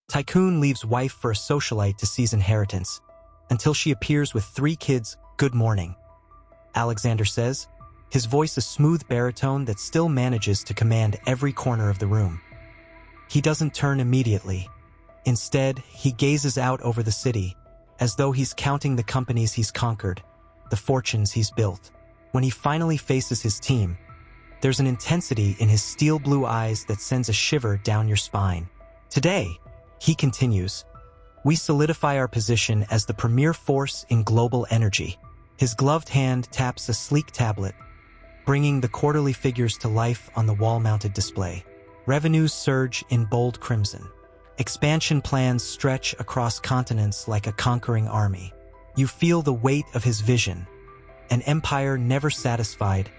Tycoon leaves wife for a socialite to seize inheritance, until she appears with 3 kids. "Good morning," Alexander says, his voice a smooth baritone that still manages to command every corner of the room. He doesn't turn immediately. Instead, he gazes out over the city, as though he's counting the companies he's conquered, the fortunes he's built. When he finally faces his team, there's an intensity in his steel blue eyes that sends a shiver down your spine. "Today," he continues, "we solidify our position as the premier force in global energy." His gloved hand taps a sleek tablet, bringing the quarterly figures to life on the wall-mounted display. Revenues surge in bold crimson. Expansion plans stretch across continents like a conquering army. You feel the weight of his vision, an empire never satisfied,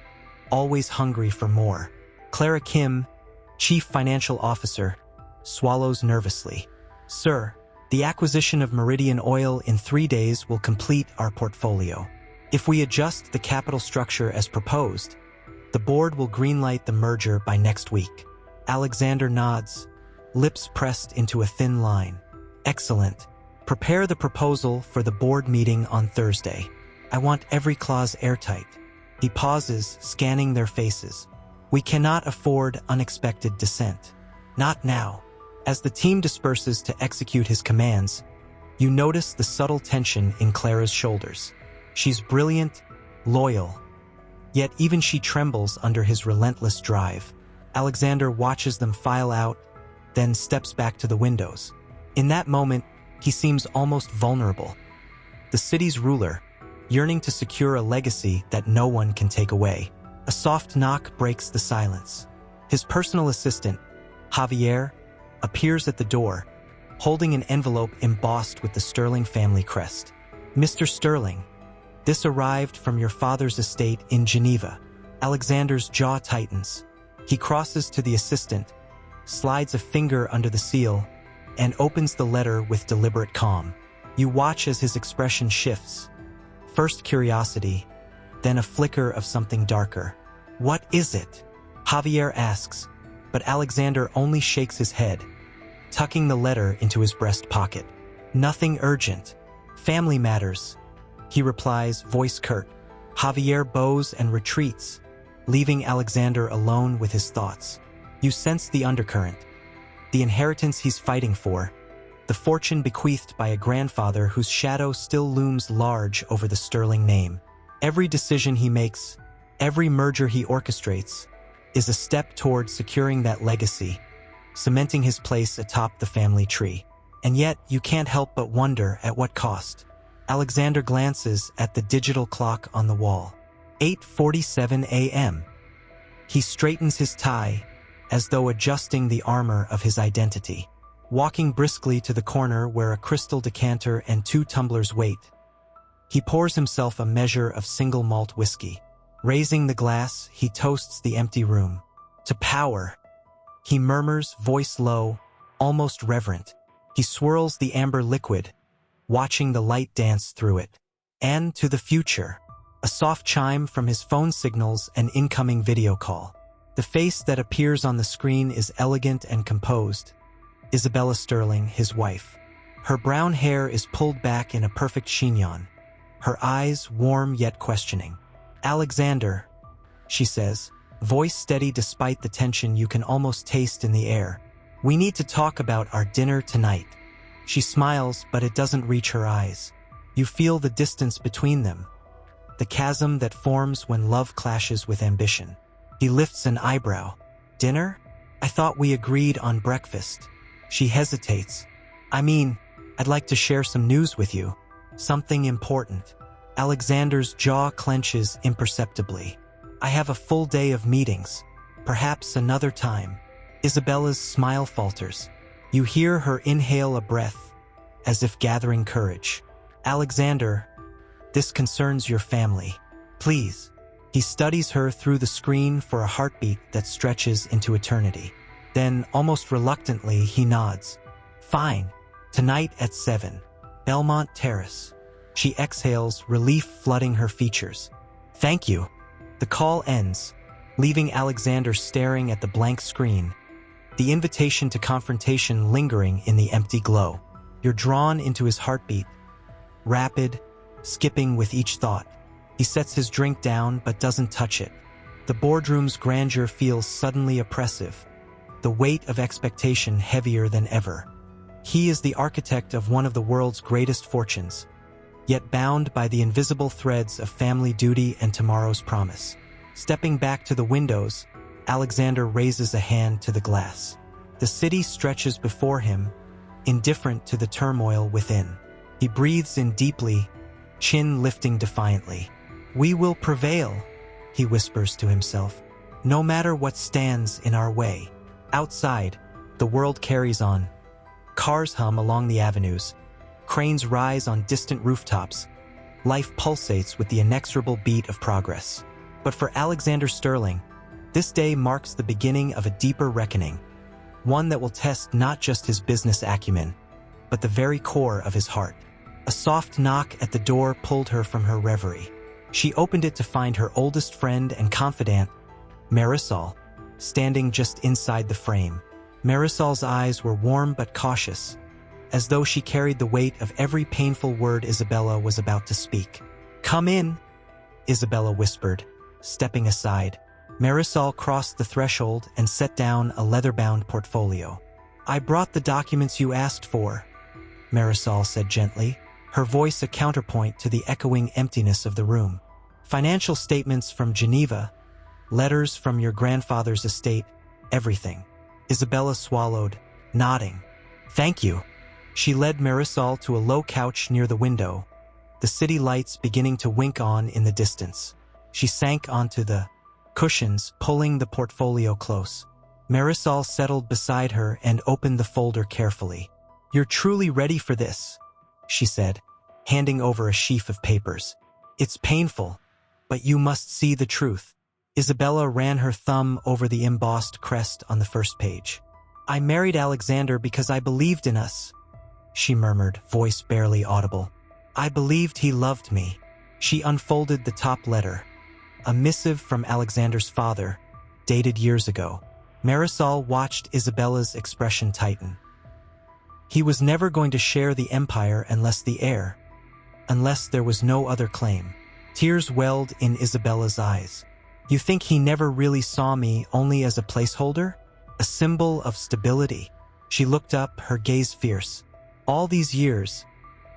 always hungry for more. Clara Kim, chief financial officer, swallows nervously. "Sir, the acquisition of Meridian Oil in 3 days will complete our portfolio. If we adjust the capital structure as proposed, the board will greenlight the merger by next week." Alexander nods, lips pressed into a thin line. "Excellent. Prepare the proposal for the board meeting on Thursday. I want every clause airtight." He pauses, scanning their faces. "We cannot afford unexpected dissent. Not now." As the team disperses to execute his commands, you notice the subtle tension in Clara's shoulders. She's brilliant, loyal, yet even she trembles under his relentless drive. Alexander watches them file out, then steps back to the windows. In that moment, he seems almost vulnerable. The city's ruler, yearning to secure a legacy that no one can take away. A soft knock breaks the silence. His personal assistant, Javier, appears at the door, holding an envelope embossed with the Sterling family crest. "Mr. Sterling, this arrived from your father's estate in Geneva." Alexander's jaw tightens. He crosses to the assistant, slides a finger under the seal, and opens the letter with deliberate calm. You watch as his expression shifts. First curiosity, then a flicker of something darker. "What is it?" Javier asks, but Alexander only shakes his head, tucking the letter into his breast pocket. "Nothing urgent. Family matters," he replies, voice curt. Javier bows and retreats, leaving Alexander alone with his thoughts. You sense the undercurrent, the inheritance he's fighting for, the fortune bequeathed by a grandfather whose shadow still looms large over the Sterling name. Every decision he makes, every merger he orchestrates, is a step toward securing that legacy, cementing his place atop the family tree. And yet, you can't help but wonder at what cost. Alexander glances at the digital clock on the wall. 8:47 a.m. He straightens his tie, as though adjusting the armor of his identity. Walking briskly to the corner where a crystal decanter and 2 tumblers wait, he pours himself a measure of single malt whiskey. Raising the glass, he toasts the empty room. "To power," he murmurs, voice low, almost reverent. He swirls the amber liquid, watching the light dance through it. "And to the future." A soft chime from his phone signals an incoming video call. The face that appears on the screen is elegant and composed. Isabella Sterling, his wife. Her brown hair is pulled back in a perfect chignon, her eyes warm yet questioning. "Alexander," she says, voice steady despite the tension you can almost taste in the air. "We need to talk about our dinner tonight." She smiles, but it doesn't reach her eyes. You feel the distance between them, the chasm that forms when love clashes with ambition. He lifts an eyebrow. "Dinner? I thought we agreed on breakfast." She hesitates. "I mean, I'd like to share some news with you. Something important." Alexander's jaw clenches imperceptibly. "I have a full day of meetings. Perhaps another time." Isabella's smile falters. You hear her inhale a breath, as if gathering courage. "Alexander, this concerns your family. Please." He studies her through the screen for a heartbeat that stretches into eternity. Then, almost reluctantly, he nods. "Fine. Tonight at 7. Belmont Terrace." She exhales, relief flooding her features. "Thank you." The call ends, leaving Alexander staring at the blank screen, the invitation to confrontation lingering in the empty glow. You're drawn into his heartbeat, rapid, skipping with each thought. He sets his drink down but doesn't touch it. The boardroom's grandeur feels suddenly oppressive, the weight of expectation heavier than ever. He is the architect of one of the world's greatest fortunes, yet bound by the invisible threads of family duty and tomorrow's promise. Stepping back to the windows, Alexander raises a hand to the glass. The city stretches before him, indifferent to the turmoil within. He breathes in deeply, chin lifting defiantly. "We will prevail," he whispers to himself, "no matter what stands in our way." Outside, the world carries on. Cars hum along the avenues. Cranes rise on distant rooftops. Life pulsates with the inexorable beat of progress. But for Alexander Sterling, this day marks the beginning of a deeper reckoning, one that will test not just his business acumen, but the very core of his heart. A soft knock at the door pulled her from her reverie. She opened it to find her oldest friend and confidant, Marisol, standing just inside the frame. Marisol's eyes were warm but cautious, as though she carried the weight of every painful word Isabella was about to speak. "Come in," Isabella whispered, stepping aside. Marisol crossed the threshold and set down a leather-bound portfolio. "I brought the documents you asked for," Marisol said gently, her voice a counterpoint to the echoing emptiness of the room. "Financial statements from Geneva, letters from your grandfather's estate, everything." Isabella swallowed, nodding. "Thank you." She led Marisol to a low couch near the window, the city lights beginning to wink on in the distance. She sank onto the cushions, pulling the portfolio close. Marisol settled beside her and opened the folder carefully. "You're truly ready for this," she said, handing over a sheaf of papers. "It's painful, but you must see the truth." Isabella ran her thumb over the embossed crest on the first page. "I married Alexander because I believed in us," she murmured, voice barely audible. "I believed he loved me." She unfolded the top letter, a missive from Alexander's father, dated years ago. Marisol watched Isabella's expression tighten. He was never going to share the empire unless there was no other claim. Tears welled in Isabella's eyes. "You think he never really saw me only as a placeholder? A symbol of stability?" She looked up, her gaze fierce. "All these years,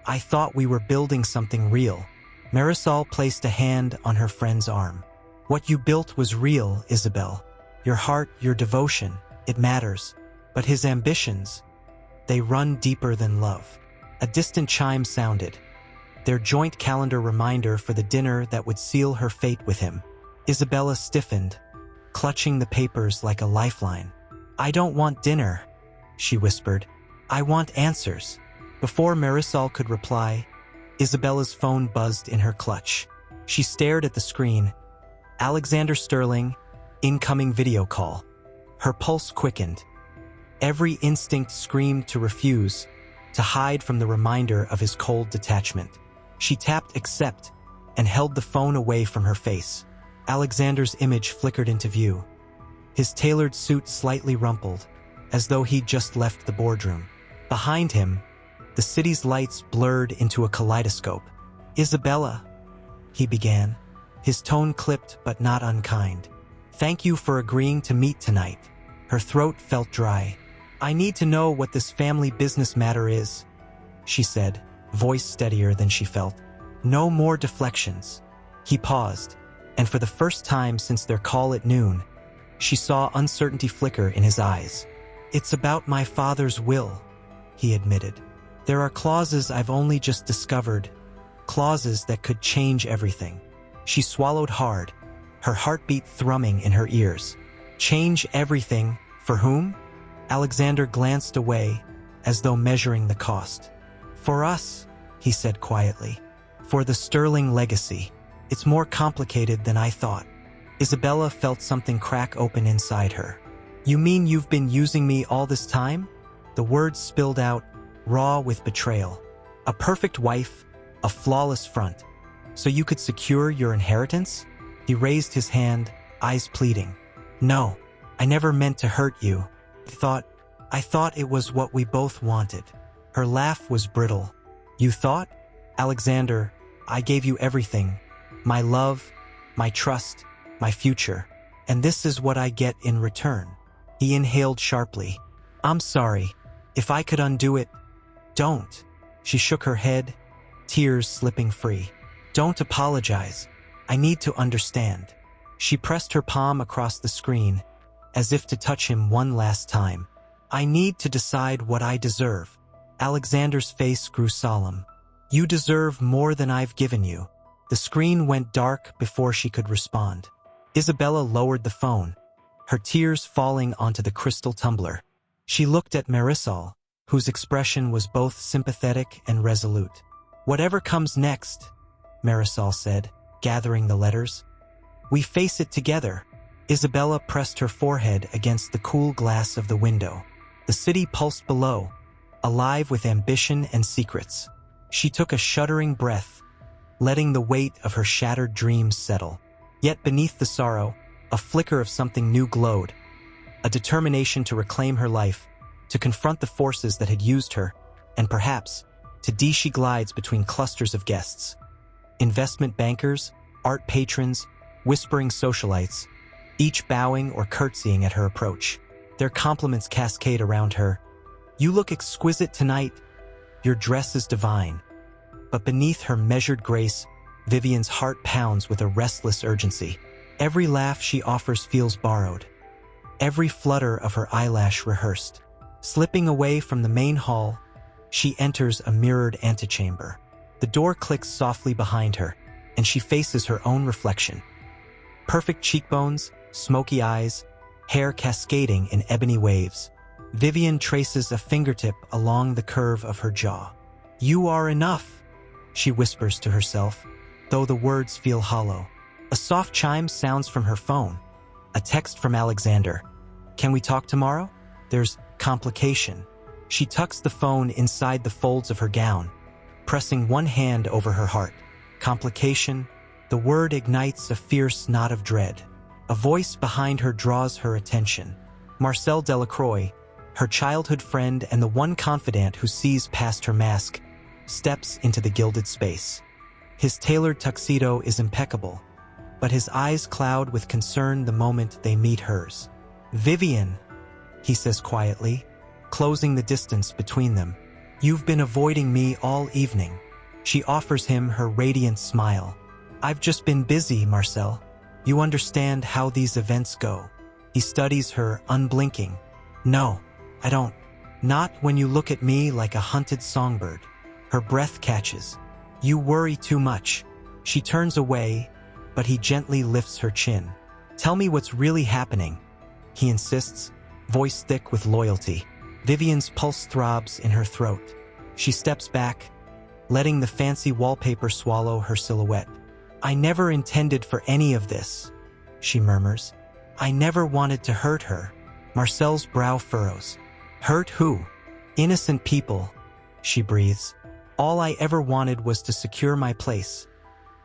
I thought we were building something real." Marisol placed a hand on her friend's arm. "What you built was real, Isabel. Your heart, your devotion, it matters. But his ambitions, they run deeper than love." A distant chime sounded, their joint calendar reminder for the dinner that would seal her fate with him. Isabella stiffened, clutching the papers like a lifeline. "I don't want dinner," she whispered. "I want answers." Before Marisol could reply, Isabella's phone buzzed in her clutch. She stared at the screen. Alexander Sterling, incoming video call. Her pulse quickened. Every instinct screamed to refuse, to hide from the reminder of his cold detachment. She tapped accept and held the phone away from her face. Alexander's image flickered into view. His tailored suit slightly rumpled, as though he'd just left the boardroom. Behind him, the city's lights blurred into a kaleidoscope. "Isabella," he began, his tone clipped but not unkind. "Thank you for agreeing to meet tonight." Her throat felt dry. "I need to know what this family business matter is," she said, voice steadier than she felt. "No more deflections." He paused, and for the first time since their call at noon, she saw uncertainty flicker in his eyes. "It's about my father's will," he admitted. "There are clauses I've only just discovered, clauses that could change everything." She swallowed hard, her heartbeat thrumming in her ears. "Change everything? For whom?" Alexander glanced away, as though measuring the cost. "For us," he said quietly. "For the Sterling legacy. It's more complicated than I thought." Isabella felt something crack open inside her. "You mean you've been using me all this time?" The words spilled out, raw with betrayal. "A perfect wife, a flawless front. So you could secure your inheritance?" He raised his hand, eyes pleading. "No, I never meant to hurt you. I thought it was what we both wanted." Her laugh was brittle. "You thought? Alexander, I gave you everything. My love, my trust, my future. And this is what I get in return." He inhaled sharply. "I'm sorry. If I could undo it—" "Don't." She shook her head, tears slipping free. "Don't apologize. I need to understand." She pressed her palm across the screen, as if to touch him one last time. "I need to decide what I deserve." Alexander's face grew solemn. "You deserve more than I've given you." The screen went dark before she could respond. Isabella lowered the phone, her tears falling onto the crystal tumbler. She looked at Marisol, whose expression was both sympathetic and resolute. "Whatever comes next," Marisol said, gathering the letters. "We face it together." Isabella pressed her forehead against the cool glass of the window. The city pulsed below, alive with ambition and secrets. She took a shuddering breath, letting the weight of her shattered dreams settle. Yet beneath the sorrow, a flicker of something new glowed, a determination to reclaim her life, to confront the forces that had used her, and perhaps, today she glides between clusters of guests. Investment bankers, art patrons, whispering socialites, each bowing or curtsying at her approach. Their compliments cascade around her. "You look exquisite tonight. Your dress is divine." But beneath her measured grace, Vivian's heart pounds with a restless urgency. Every laugh she offers feels borrowed, every flutter of her eyelash rehearsed. Slipping away from the main hall, she enters a mirrored antechamber. The door clicks softly behind her, and she faces her own reflection. Perfect cheekbones, smoky eyes, hair cascading in ebony waves. Vivian traces a fingertip along the curve of her jaw. "You are enough," she whispers to herself, though the words feel hollow. A soft chime sounds from her phone. A text from Alexander. "Can we talk tomorrow? There's complication." She tucks the phone inside the folds of her gown, pressing one hand over her heart. Complication. The word ignites a fierce knot of dread. A voice behind her draws her attention. Marcel Delacroix, her childhood friend and the one confidant who sees past her mask, steps into the gilded space. His tailored tuxedo is impeccable, but his eyes cloud with concern the moment they meet hers. "Vivian," he says quietly, closing the distance between them. "You've been avoiding me all evening." She offers him her radiant smile. "I've just been busy, Marcel. You understand how these events go." He studies her, unblinking. "No, I don't. Not when you look at me like a hunted songbird." Her breath catches. "You worry too much." She turns away, but he gently lifts her chin. "Tell me what's really happening," he insists, voice thick with loyalty. Vivian's pulse throbs in her throat. She steps back, letting the fancy wallpaper swallow her silhouette. "I never intended for any of this," she murmurs. "I never wanted to hurt her." Marcel's brow furrows. "Hurt who?" "Innocent people," she breathes. "All I ever wanted was to secure my place,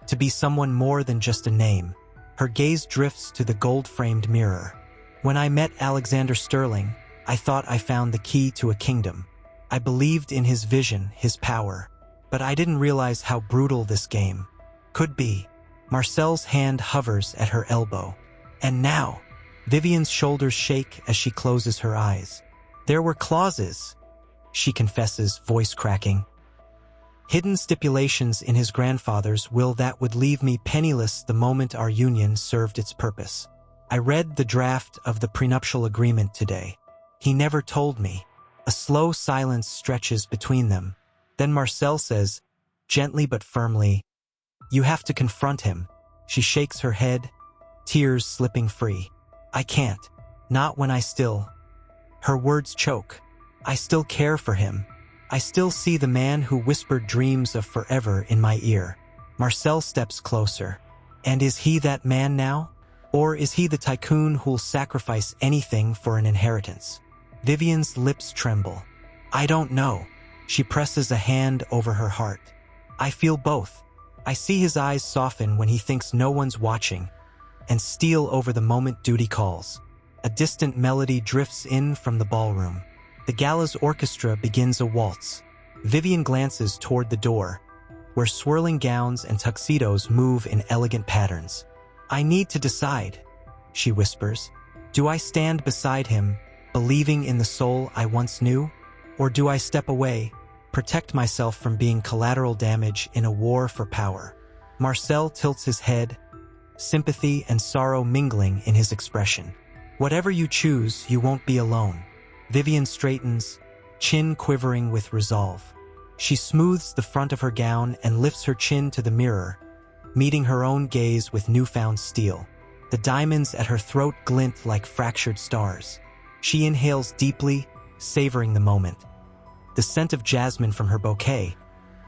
to be someone more than just a name." Her gaze drifts to the gold-framed mirror. "When I met Alexander Sterling, I thought I found the key to a kingdom. I believed in his vision, his power, but I didn't realize how brutal this game could be." Marcel's hand hovers at her elbow. "And now," Vivian's shoulders shake as she closes her eyes. "There were clauses," she confesses, voice cracking. "Hidden stipulations in his grandfather's will that would leave me penniless the moment our union served its purpose. I read the draft of the prenuptial agreement today. He never told me." A slow silence stretches between them. Then Marcel says, gently but firmly, "You have to confront him." She shakes her head, tears slipping free. "I can't. Not when I still—" Her words choke. "I still care for him. I still see the man who whispered dreams of forever in my ear." Marcel steps closer. "And is he that man now? Or is he the tycoon who'll sacrifice anything for an inheritance?" Vivian's lips tremble. "I don't know." She presses a hand over her heart. "I feel both. I see his eyes soften when he thinks no one's watching, and steel over the moment duty calls. A distant melody drifts in from the ballroom. The gala's orchestra begins a waltz. Vivian glances toward the door, where swirling gowns and tuxedos move in elegant patterns. "I need to decide," she whispers. "Do I stand beside him, believing in the soul I once knew? Or do I step away, protect myself from being collateral damage in a war for power?" Marcel tilts his head, sympathy and sorrow mingling in his expression. "Whatever you choose, you won't be alone." Vivian straightens, chin quivering with resolve. She smooths the front of her gown and lifts her chin to the mirror, meeting her own gaze with newfound steel. The diamonds at her throat glint like fractured stars. She inhales deeply, savoring the moment. The scent of jasmine from her bouquet,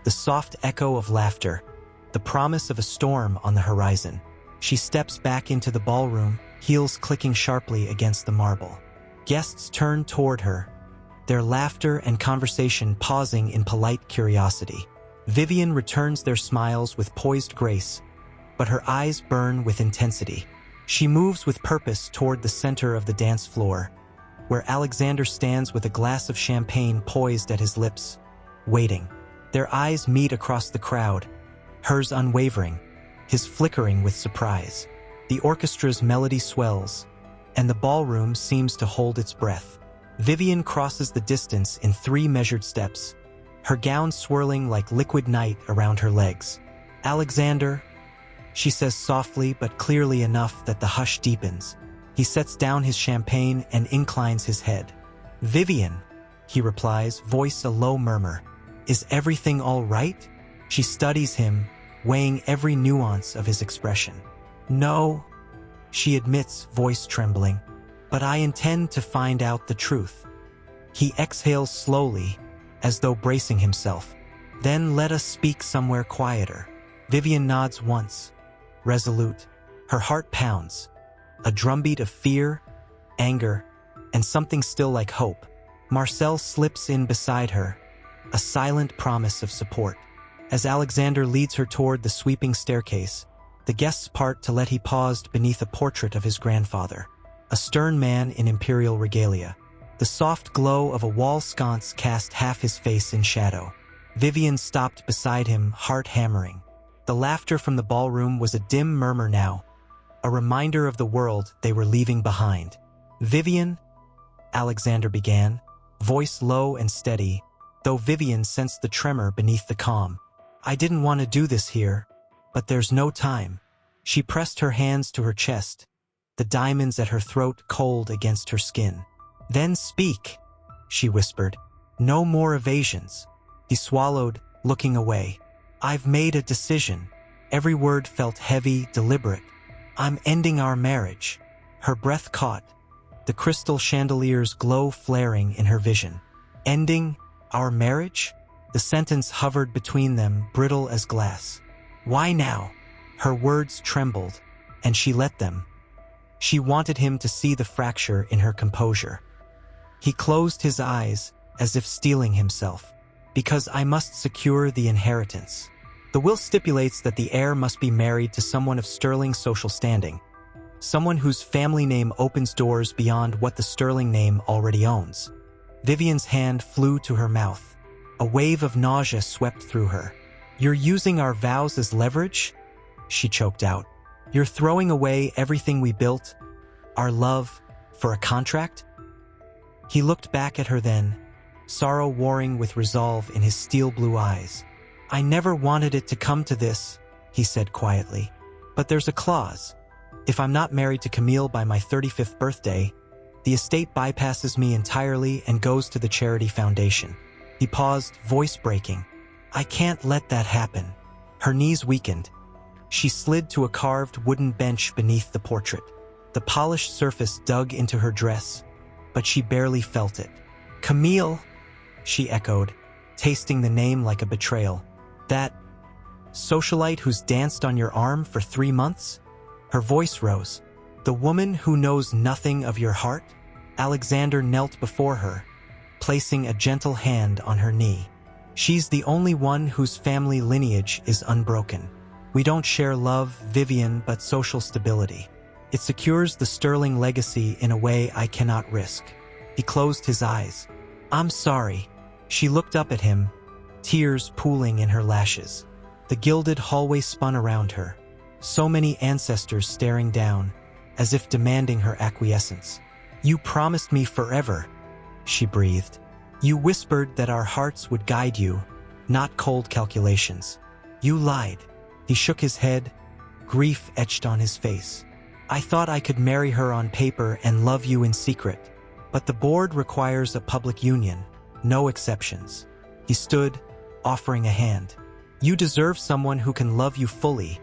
the soft echo of laughter, the promise of a storm on the horizon. She steps back into the ballroom, heels clicking sharply against the marble. Guests turn toward her, their laughter and conversation pausing in polite curiosity. Vivian returns their smiles with poised grace, but her eyes burn with intensity. She moves with purpose toward the center of the dance floor, where Alexander stands with a glass of champagne poised at his lips, waiting. Their eyes meet across the crowd, hers unwavering, his flickering with surprise. The orchestra's melody swells, and the ballroom seems to hold its breath. Vivian crosses the distance in 3 measured steps, her gown swirling like liquid night around her legs. "Alexander," she says softly but clearly enough that the hush deepens. He sets down his champagne and inclines his head. "Vivian," he replies, voice a low murmur. "Is everything all right?" She studies him, weighing every nuance of his expression. "No," she admits, voice trembling, "but I intend to find out the truth." He exhales slowly, as though bracing himself. "Then let us speak somewhere quieter." Vivian nods once, resolute. Her heart pounds, a drumbeat of fear, anger, and something still like hope. Marcel slips in beside her, a silent promise of support. As Alexander leads her toward the sweeping staircase, the guests part to let he paused beneath a portrait of his grandfather, a stern man in imperial regalia. The soft glow of a wall sconce cast half his face in shadow. Vivian stopped beside him, heart hammering. The laughter from the ballroom was a dim murmur now, a reminder of the world they were leaving behind. "Vivian," Alexander began, voice low and steady, though Vivian sensed the tremor beneath the calm. "I didn't want to do this here, but there's no time." She pressed her hands to her chest, the diamonds at her throat cold against her skin. "Then speak," she whispered. "No more evasions." He swallowed, looking away. "I've made a decision." Every word felt heavy, deliberate. "I'm ending our marriage." Her breath caught, the crystal chandelier's glow flaring in her vision. "Ending our marriage?" The sentence hovered between them, brittle as glass. "Why now?" Her words trembled, and she let them. She wanted him to see the fracture in her composure. He closed his eyes, as if steeling himself. "Because I must secure the inheritance. The will stipulates that the heir must be married to someone of sterling social standing, someone whose family name opens doors beyond what the sterling name already owns." Vivian's hand flew to her mouth. A wave of nausea swept through her. "You're using our vows as leverage?" she choked out. "You're throwing away everything we built, our love, for a contract?" He looked back at her then, sorrow warring with resolve in his steel blue eyes. "I never wanted it to come to this," he said quietly. "But there's a clause. If I'm not married to Camille by my 35th birthday, the estate bypasses me entirely and goes to the charity foundation." He paused, voice breaking. "I can't let that happen." Her knees weakened. She slid to a carved wooden bench beneath the portrait. The polished surface dug into her dress, but she barely felt it. "Camille," she echoed, tasting the name like a betrayal. "That socialite who's danced on your arm for 3 months?" Her voice rose. "The woman who knows nothing of your heart?" Alexander knelt before her, placing a gentle hand on her knee. "She's the only one whose family lineage is unbroken. We don't share love, Vivian, but social stability." It secures the sterling legacy in a way I cannot risk. He closed his eyes. I'm sorry. She looked up at him, tears pooling in her lashes. The gilded hallway spun around her. So many ancestors staring down, as if demanding her acquiescence. You promised me forever, she breathed. You whispered that our hearts would guide you, not cold calculations. You lied. He shook his head, grief etched on his face. I thought I could marry her on paper and love you in secret. But the board requires a public union, no exceptions. He stood, offering a hand. You deserve someone who can love you fully,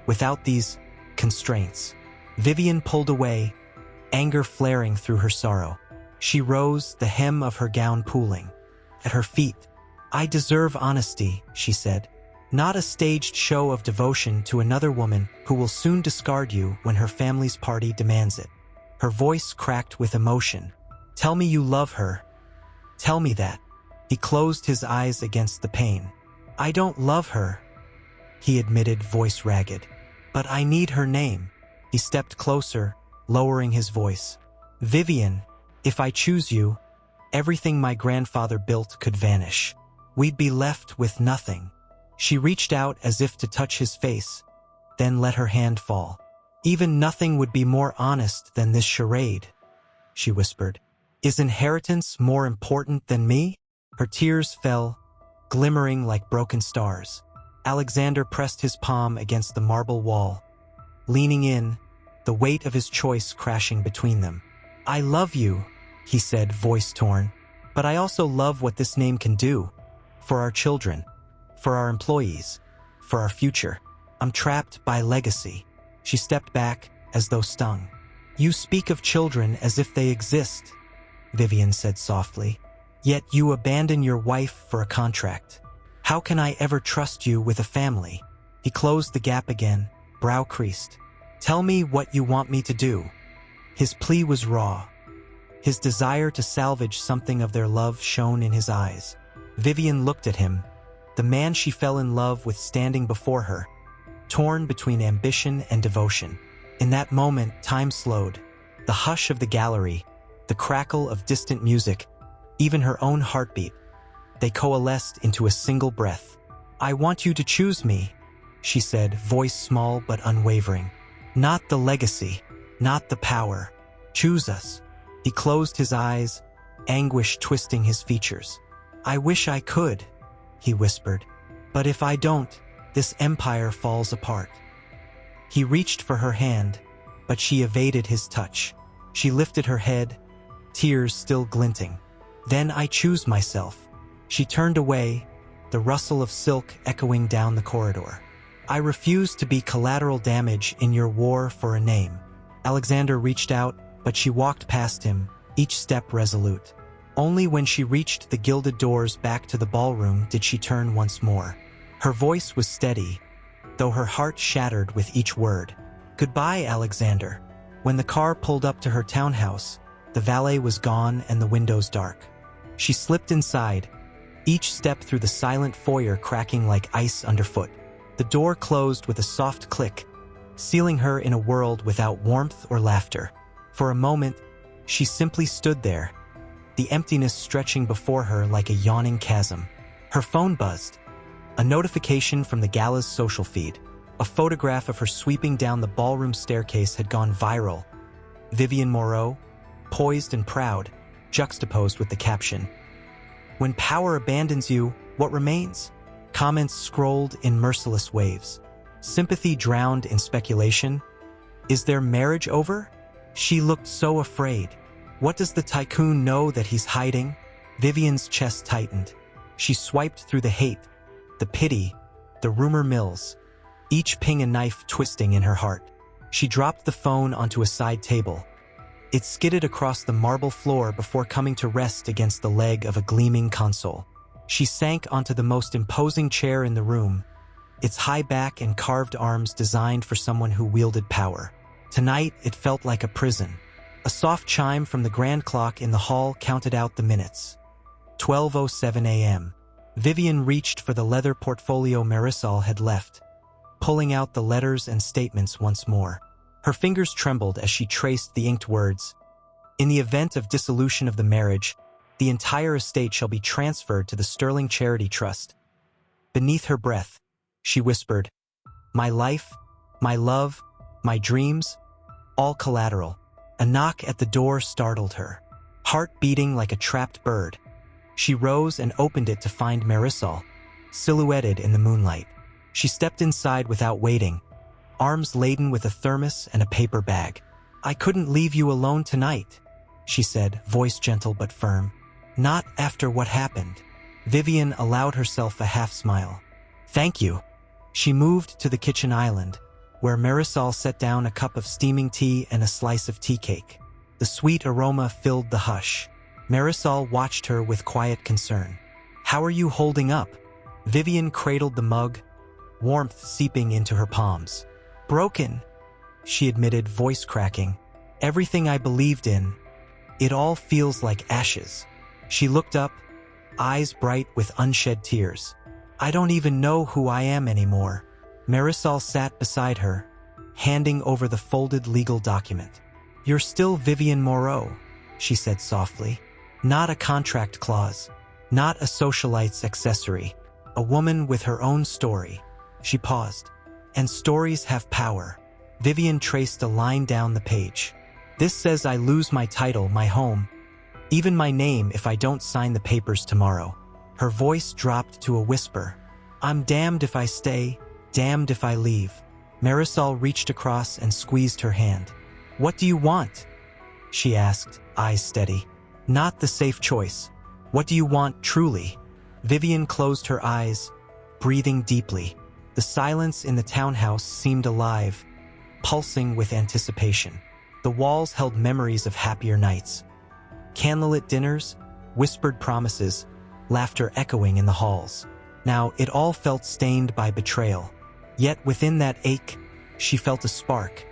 without these constraints. Vivian pulled away, anger flaring through her sorrow. She rose, the hem of her gown pooling. At her feet, I deserve honesty, she said. Not a staged show of devotion to another woman who will soon discard you when her family's party demands it. Her voice cracked with emotion. Tell me you love her. Tell me that. He closed his eyes against the pain. I don't love her, he admitted, voice ragged. But I need her name. He stepped closer, lowering his voice. Vivian, if I choose you, everything my grandfather built could vanish. We'd be left with nothing. She reached out as if to touch his face, then let her hand fall. Even nothing would be more honest than this charade, she whispered. Is inheritance more important than me? Her tears fell, glimmering like broken stars. Alexander pressed his palm against the marble wall, leaning in, the weight of his choice crashing between them. I love you, he said, voice torn, but I also love what this name can do. For our children, for our employees, for our future. I'm trapped by legacy. She stepped back, as though stung. You speak of children as if they exist, Vivian said softly. Yet you abandon your wife for a contract. How can I ever trust you with a family? He closed the gap again, brow creased. Tell me what you want me to do. His plea was raw. His desire to salvage something of their love shone in his eyes. Vivian looked at him, the man she fell in love with standing before her, torn between ambition and devotion. In that moment, time slowed. The hush of the gallery, the crackle of distant music, even her own heartbeat, they coalesced into a single breath. I want you to choose me, she said, voice small but unwavering. Not the legacy, not the power. Choose us. He closed his eyes, anguish twisting his features. I wish I could, he whispered. But if I don't, this empire falls apart. He reached for her hand, but she evaded his touch. She lifted her head, tears still glinting. Then I choose myself. She turned away, the rustle of silk echoing down the corridor. I refuse to be collateral damage in your war for a name. Alexander reached out, but she walked past him, each step resolute. Only when she reached the gilded doors back to the ballroom did she turn once more. Her voice was steady, though her heart shattered with each word. Goodbye, Alexander. When the car pulled up to her townhouse, the valet was gone and the windows dark. She slipped inside, each step through the silent foyer cracking like ice underfoot. The door closed with a soft click, sealing her in a world without warmth or laughter. For a moment, she simply stood there, the emptiness stretching before her like a yawning chasm. Her phone buzzed. A notification from the gala's social feed. A photograph of her sweeping down the ballroom staircase had gone viral. Vivian Moreau, poised and proud, juxtaposed with the caption, "When power abandons you, what remains?" Comments scrolled in merciless waves. Sympathy drowned in speculation. Is their marriage over? She looked so afraid. What does the Tycoon know that he's hiding? Vivian's chest tightened. She swiped through the hate, the pity, the rumor mills, each ping a knife twisting in her heart. She dropped the phone onto a side table. It skidded across the marble floor before coming to rest against the leg of a gleaming console. She sank onto the most imposing chair in the room, its high back and carved arms designed for someone who wielded power. Tonight, it felt like a prison. A soft chime from the grand clock in the hall counted out the minutes. 12:07 a.m. Vivian reached for the leather portfolio Marisol had left, pulling out the letters and statements once more. Her fingers trembled as she traced the inked words. In the event of dissolution of the marriage, the entire estate shall be transferred to the Sterling Charity Trust. Beneath her breath, she whispered, "My life, my love, my dreams, all collateral." A knock at the door startled her, heart beating like a trapped bird. She rose and opened it to find Marisol, silhouetted in the moonlight. She stepped inside without waiting, arms laden with a thermos and a paper bag. "I couldn't leave you alone tonight," she said, voice gentle but firm. "Not after what happened." Vivian allowed herself a half-smile. "Thank you." She moved to the kitchen island, where Marisol set down a cup of steaming tea and a slice of tea cake. The sweet aroma filled the hush. Marisol watched her with quiet concern. "How are you holding up?" Vivian cradled the mug, warmth seeping into her palms. "Broken," she admitted, voice cracking. "Everything I believed in, it all feels like ashes." She looked up, eyes bright with unshed tears. "I don't even know who I am anymore." Marisol sat beside her, handing over the folded legal document. "You're still Vivian Moreau," she said softly. "Not a contract clause, not a socialite's accessory. A woman with her own story." She paused. "And stories have power." Vivian traced a line down the page. "This says I lose my title, my home, even my name if I don't sign the papers tomorrow." Her voice dropped to a whisper. "I'm damned if I stay, damned if I leave." Marisol reached across and squeezed her hand. "What do you want?" she asked, eyes steady. "Not the safe choice. What do you want truly?" Vivian closed her eyes, breathing deeply. The silence in the townhouse seemed alive, pulsing with anticipation. The walls held memories of happier nights. Candlelit dinners, whispered promises, laughter echoing in the halls. Now it all felt stained by betrayal. Yet within that ache, she felt a spark,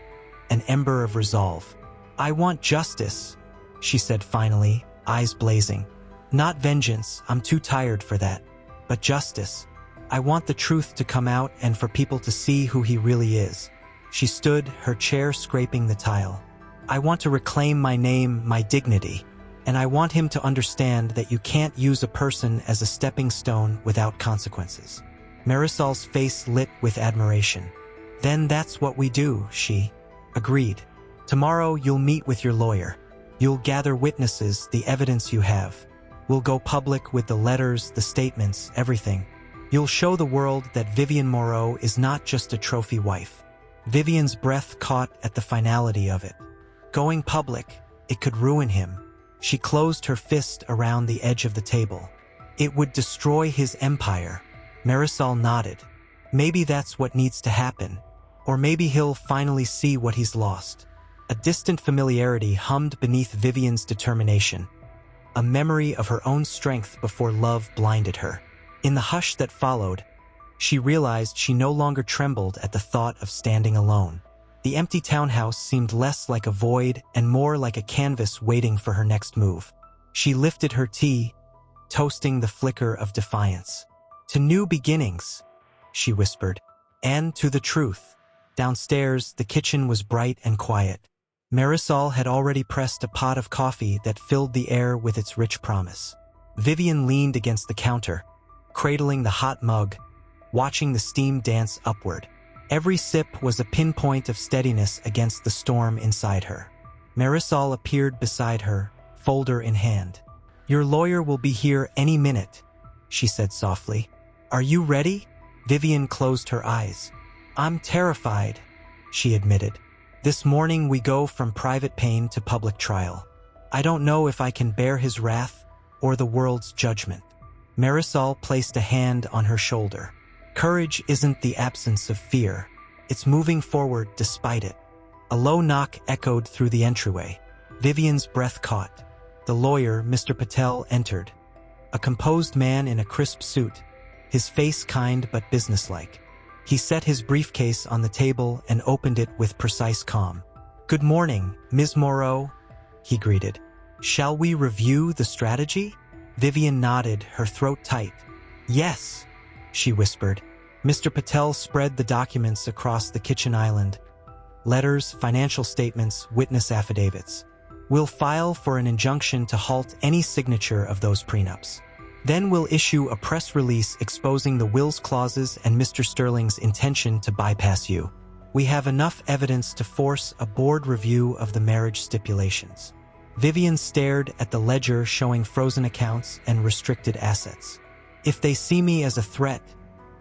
an ember of resolve. "I want justice," she said finally, eyes blazing. "Not vengeance, I'm too tired for that. But justice. I want the truth to come out and for people to see who he really is." She stood, her chair scraping the tile. "I want to reclaim my name, my dignity. And I want him to understand that you can't use a person as a stepping stone without consequences." Marisol's face lit with admiration. "Then that's what we do," she agreed. "Tomorrow you'll meet with your lawyer. You'll gather witnesses, the evidence you have. We'll go public with the letters, the statements, everything. You'll show the world that Vivian Moreau is not just a trophy wife." Vivian's breath caught at the finality of it. Going public, it could ruin him. She closed her fist around the edge of the table. It would destroy his empire. Marisol nodded. Maybe that's what needs to happen. Or maybe he'll finally see what he's lost. A distant familiarity hummed beneath Vivian's determination. A memory of her own strength before love blinded her. In the hush that followed, she realized she no longer trembled at the thought of standing alone. The empty townhouse seemed less like a void and more like a canvas waiting for her next move. She lifted her tea, toasting the flicker of defiance. "To new beginnings," she whispered, "and to the truth." Downstairs, the kitchen was bright and quiet. Marisol had already pressed a pot of coffee that filled the air with its rich promise. Vivian leaned against the counter, cradling the hot mug, watching the steam dance upward. Every sip was a pinpoint of steadiness against the storm inside her. Marisol appeared beside her, folder in hand. "Your lawyer will be here any minute," she said softly. "Are you ready?" Vivian closed her eyes. "I'm terrified," she admitted. "This morning we go from private pain to public trial. I don't know if I can bear his wrath or the world's judgment." Marisol placed a hand on her shoulder. "Courage isn't the absence of fear. It's moving forward despite it." A low knock echoed through the entryway. Vivian's breath caught. The lawyer, Mr. Patel, entered. A composed man in a crisp suit, his face kind but businesslike. He set his briefcase on the table and opened it with precise calm. "Good morning, Ms. Moreau," he greeted. "Shall we review the strategy?" Vivian nodded, her throat tight. "Yes," she whispered. Mr. Patel spread the documents across the kitchen island, letters, financial statements, witness affidavits. We'll file for an injunction to halt any signature of those prenups. Then we'll issue a press release exposing the will's clauses and Mr. Sterling's intention to bypass you. We have enough evidence to force a board review of the marriage stipulations. Vivian stared at the ledger showing frozen accounts and restricted assets. If they see me as a threat,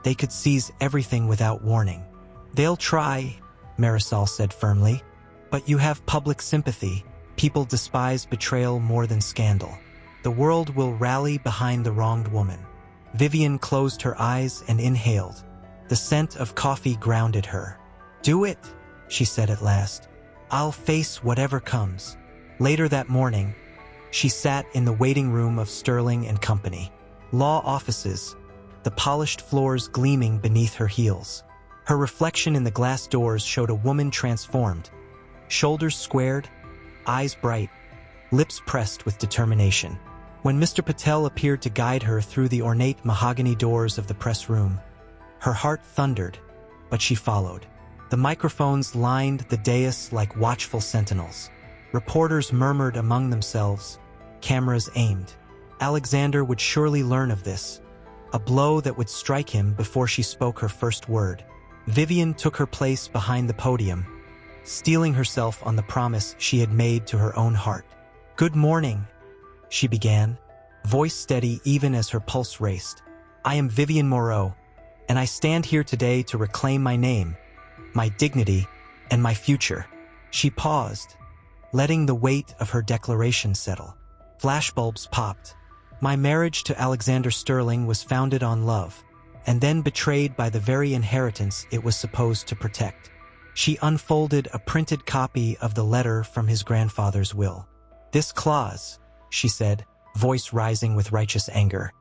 they could seize everything without warning. They'll try, Marisol said firmly. But you have public sympathy. People despise betrayal more than scandal. The world will rally behind the wronged woman. Vivian closed her eyes and inhaled. The scent of coffee grounded her. Do it, she said at last. I'll face whatever comes. Later that morning, she sat in the waiting room of Sterling and Company. Law offices, the polished floors gleaming beneath her heels. Her reflection in the glass doors showed a woman transformed. Shoulders squared, eyes bright, lips pressed with determination. When Mr. Patel appeared to guide her through the ornate mahogany doors of the press room, her heart thundered, but she followed. The microphones lined the dais like watchful sentinels. Reporters murmured among themselves, cameras aimed. Alexander would surely learn of this, a blow that would strike him before she spoke her first word. Vivian took her place behind the podium, steeling herself on the promise she had made to her own heart. Good morning, she began, voice steady even as her pulse raced. I am Vivian Moreau, and I stand here today to reclaim my name, my dignity, and my future. She paused, letting the weight of her declaration settle. Flashbulbs popped. My marriage to Alexander Sterling was founded on love, and then betrayed by the very inheritance it was supposed to protect. She unfolded a printed copy of the letter from his grandfather's will. This clause, she said, voice rising with righteous anger,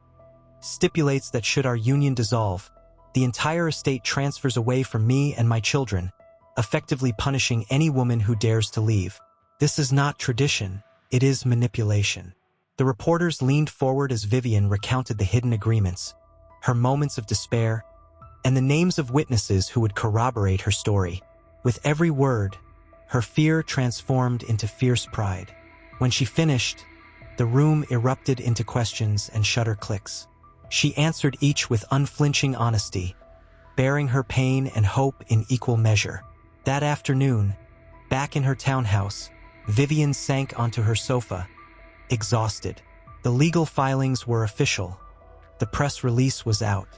stipulates that should our union dissolve, the entire estate transfers away from me and my children, effectively punishing any woman who dares to leave. This is not tradition, it is manipulation. The reporters leaned forward as Vivian recounted the hidden agreements, her moments of despair, and the names of witnesses who would corroborate her story. With every word, her fear transformed into fierce pride. When she finished, the room erupted into questions and shutter clicks. She answered each with unflinching honesty, bearing her pain and hope in equal measure. That afternoon, back in her townhouse, Vivian sank onto her sofa, exhausted. The legal filings were official. The press release was out.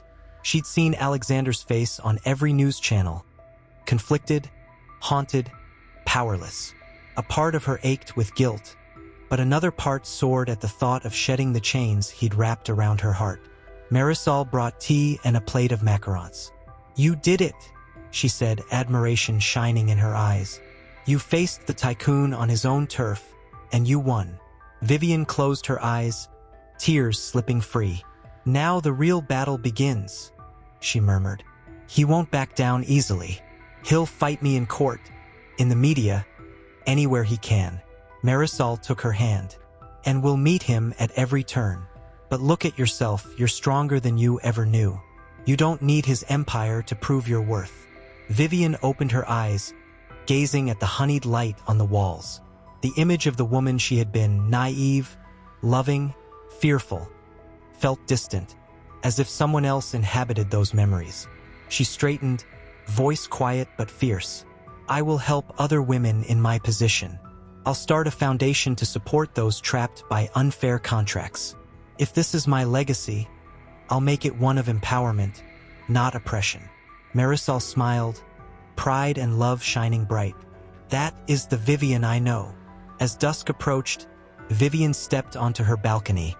She'd seen Alexander's face on every news channel. Conflicted, haunted, powerless. A part of her ached with guilt, but another part soared at the thought of shedding the chains he'd wrapped around her heart. Marisol brought tea and a plate of macarons. You did it, she said, admiration shining in her eyes. You faced the Tycoon on his own turf, and you won. Vivian closed her eyes, tears slipping free. Now the real battle begins, she murmured. He won't back down easily. He'll fight me in court, in the media, anywhere he can. Marisol took her hand. And we'll meet him at every turn. But look at yourself, you're stronger than you ever knew. You don't need his empire to prove your worth. Vivian opened her eyes, gazing at the honeyed light on the walls. The image of the woman she had been, naive, loving, fearful, felt distant, as if someone else inhabited those memories. She straightened, voice quiet but fierce. I will help other women in my position. I'll start a foundation to support those trapped by unfair contracts. If this is my legacy, I'll make it one of empowerment, not oppression. Marisol smiled, pride and love shining bright. That is the Vivian I know. As dusk approached, Vivian stepped onto her balcony.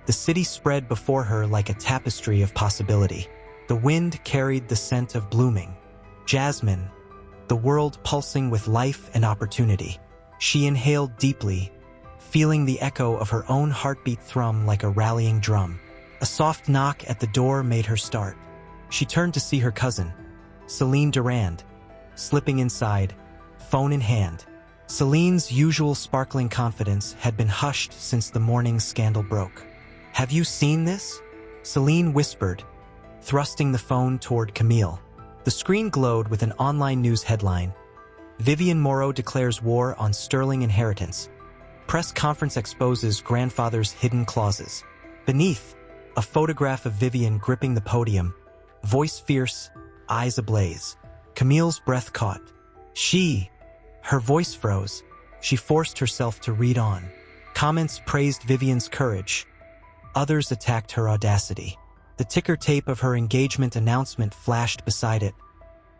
The city spread before her like a tapestry of possibility. The wind carried the scent of blooming jasmine, the world pulsing with life and opportunity. She inhaled deeply, feeling the echo of her own heartbeat thrum like a rallying drum. A soft knock at the door made her start. She turned to see her cousin, Celine Durand, slipping inside, phone in hand. Celine's usual sparkling confidence had been hushed since the morning's scandal broke. Have you seen this? Celine whispered, thrusting the phone toward Camille. The screen glowed with an online news headline, Vivian Morrow declares war on sterling inheritance. Press conference exposes grandfather's hidden clauses. Beneath, a photograph of Vivian gripping the podium, voice fierce, eyes ablaze. Camille's breath caught. Her voice froze. She forced herself to read on. Comments praised Vivian's courage. Others attacked her audacity. The ticker tape of her engagement announcement flashed beside it,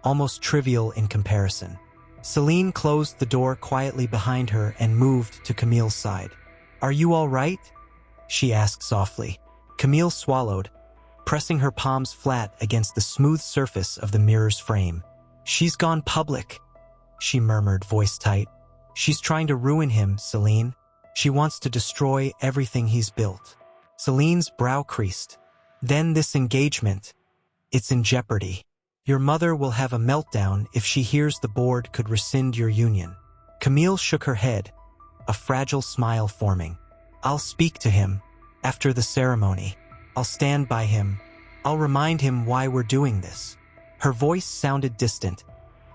almost trivial in comparison. Celine closed the door quietly behind her and moved to Camille's side. "Are you all right?" she asked softly. Camille swallowed, pressing her palms flat against the smooth surface of the mirror's frame. "She's gone public," she murmured, voice tight. "She's trying to ruin him, Celine. She wants to destroy everything he's built." Celine's brow creased. "Then this engagement, it's in jeopardy. Your mother will have a meltdown if she hears the board could rescind your union." Camille shook her head, a fragile smile forming. "I'll speak to him. After the ceremony, I'll stand by him. I'll remind him why we're doing this." Her voice sounded distant,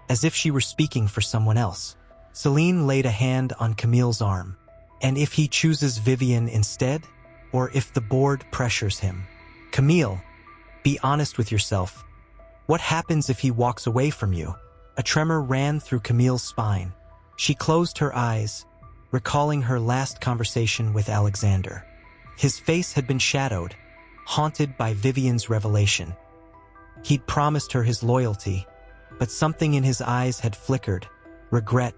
as if she were speaking for someone else. Celine laid a hand on Camille's arm. "And if he chooses Vivian instead? Or if the board pressures him? Camille, be honest with yourself. What happens if he walks away from you?" A tremor ran through Camille's spine. She closed her eyes, recalling her last conversation with Alexander. His face had been shadowed, haunted by Vivian's revelation. He'd promised her his loyalty, but something in his eyes had flickered. Regret,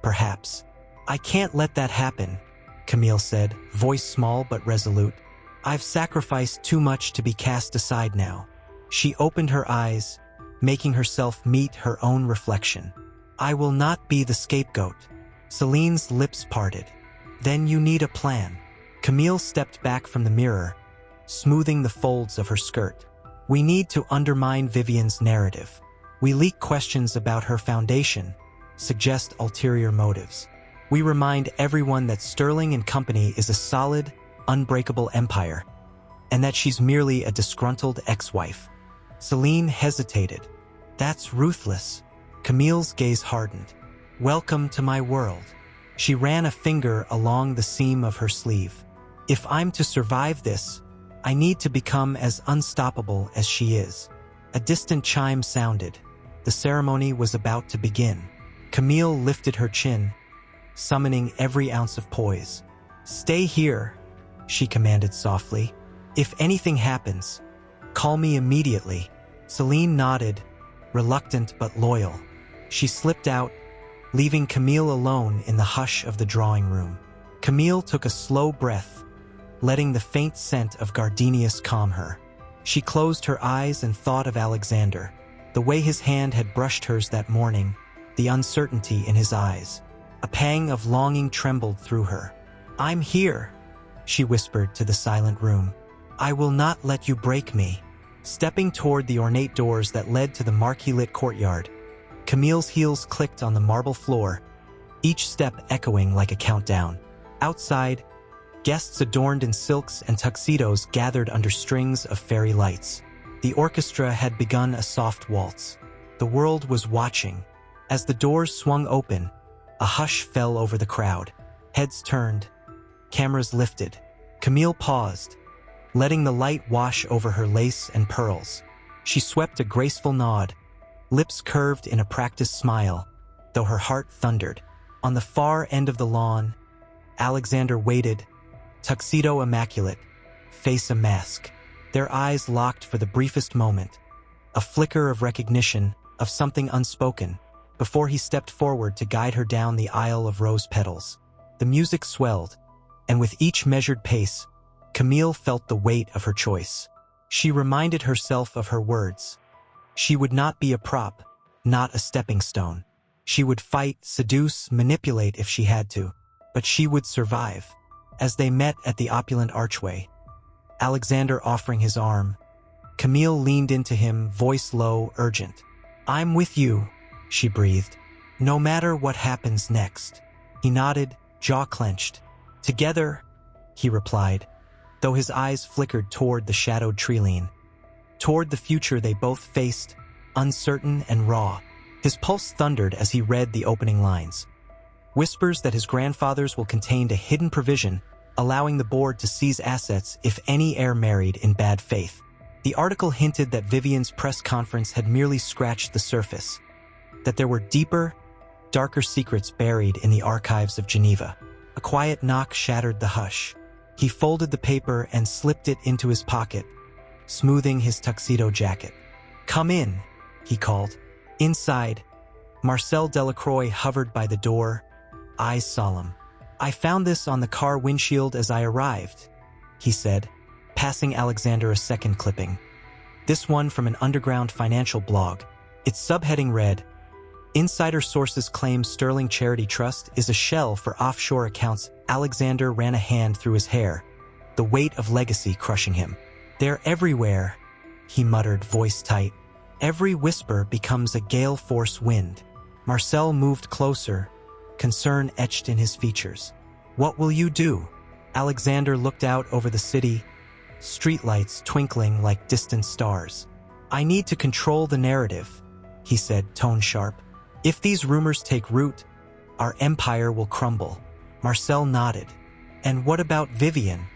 perhaps. "I can't let that happen," Camille said, voice small but resolute. "I've sacrificed too much to be cast aside now." She opened her eyes, making herself meet her own reflection. "I will not be the scapegoat." Celine's lips parted. "Then you need a plan." Camille stepped back from the mirror, smoothing the folds of her skirt. "We need to undermine Vivian's narrative. We leak questions about her foundation, suggest ulterior motives. We remind everyone that Sterling and Company is a solid, unbreakable empire, and that she's merely a disgruntled ex-wife." Celine hesitated. "That's ruthless." Camille's gaze hardened. "Welcome to my world." She ran a finger along the seam of her sleeve. "If I'm to survive this, I need to become as unstoppable as she is." A distant chime sounded. The ceremony was about to begin. Camille lifted her chin, summoning every ounce of poise. "Stay here," she commanded softly. "If anything happens, call me immediately." Celine nodded, reluctant but loyal. She slipped out, leaving Camille alone in the hush of the drawing room. Camille took a slow breath, letting the faint scent of gardenias calm her. She closed her eyes and thought of Alexander, the way his hand had brushed hers that morning, the uncertainty in his eyes. A pang of longing trembled through her. "I'm here," she whispered to the silent room. "I will not let you break me." Stepping toward the ornate doors that led to the marquee-lit courtyard, Camille's heels clicked on the marble floor, each step echoing like a countdown. Outside, guests adorned in silks and tuxedos gathered under strings of fairy lights. The orchestra had begun a soft waltz. The world was watching. As the doors swung open, a hush fell over the crowd. Heads turned, cameras lifted. Camille paused, letting the light wash over her lace and pearls. She swept a graceful nod, lips curved in a practiced smile, though her heart thundered. On the far end of the lawn, Alexander waited, tuxedo immaculate, face a mask. Their eyes locked for the briefest moment, a flicker of recognition, of something unspoken, before he stepped forward to guide her down the aisle of rose petals. The music swelled, and with each measured pace, Camille felt the weight of her choice. She reminded herself of her words. She would not be a prop, not a stepping stone. She would fight, seduce, manipulate if she had to, but she would survive. As they met at the opulent archway, Alexander offering his arm, Camille leaned into him, voice low, urgent. "I'm with you," she breathed. "No matter what happens next." He nodded, jaw clenched. "Together," he replied, though his eyes flickered toward the shadowed tree line. Toward the future they both faced, uncertain and raw. His pulse thundered as he read the opening lines. Whispers that his grandfather's will contained a hidden provision, allowing the board to seize assets if any heir married in bad faith. The article hinted that Vivian's press conference had merely scratched the surface, that there were deeper, darker secrets buried in the archives of Geneva. A quiet knock shattered the hush. He folded the paper and slipped it into his pocket, smoothing his tuxedo jacket. "Come in," he called. Inside, Marcel Delacroix hovered by the door, eyes solemn. "I found this on the car windshield as I arrived," he said, passing Alexander a second clipping. This one from an underground financial blog. Its subheading read, "Insider sources claim Sterling Charity Trust is a shell for offshore accounts." Alexander ran a hand through his hair, the weight of legacy crushing him. "They're everywhere," he muttered, voice tight. "Every whisper becomes a gale-force wind." Marcel moved closer, concern etched in his features. "What will you do?" Alexander looked out over the city, streetlights twinkling like distant stars. "I need to control the narrative," he said, tone sharp. "If these rumors take root, our empire will crumble." Marcel nodded. "And what about Vivian?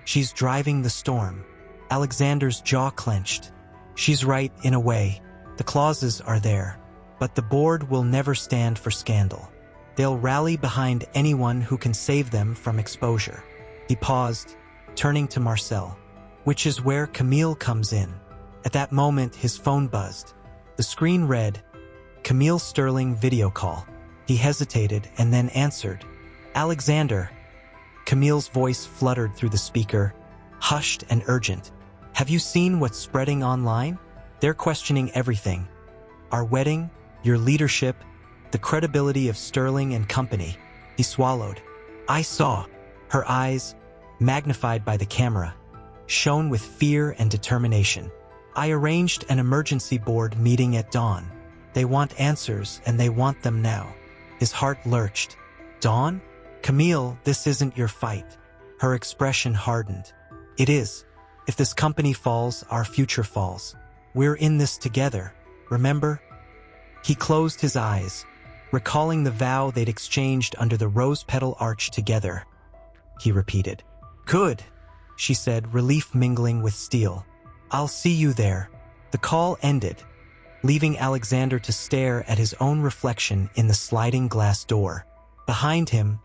She's driving the storm." Alexander's jaw clenched. "She's right, in a way. The clauses are there. But the board will never stand for scandal. They'll rally behind anyone who can save them from exposure." He paused, turning to Marcel. "Which is where Camille comes in." At that moment, his phone buzzed. The screen read, "Camille Sterling video call." He hesitated and then answered. "Alexander." Camille's voice fluttered through the speaker, hushed and urgent. "Have you seen what's spreading online? They're questioning everything. Our wedding, your leadership, the credibility of Sterling and Company." He swallowed. "I saw." Her eyes, magnified by the camera, shone with fear and determination. "I arranged an emergency board meeting at dawn. They want answers and they want them now." His heart lurched. "Dawn? Camille, this isn't your fight." Her expression hardened. "It is. If this company falls, our future falls. We're in this together, remember?" He closed his eyes, recalling the vow they'd exchanged under the rose-petal arch together. He repeated. "Good," she said, relief mingling with steel. "I'll see you there." The call ended, leaving Alexander to stare at his own reflection in the sliding glass door. Behind him,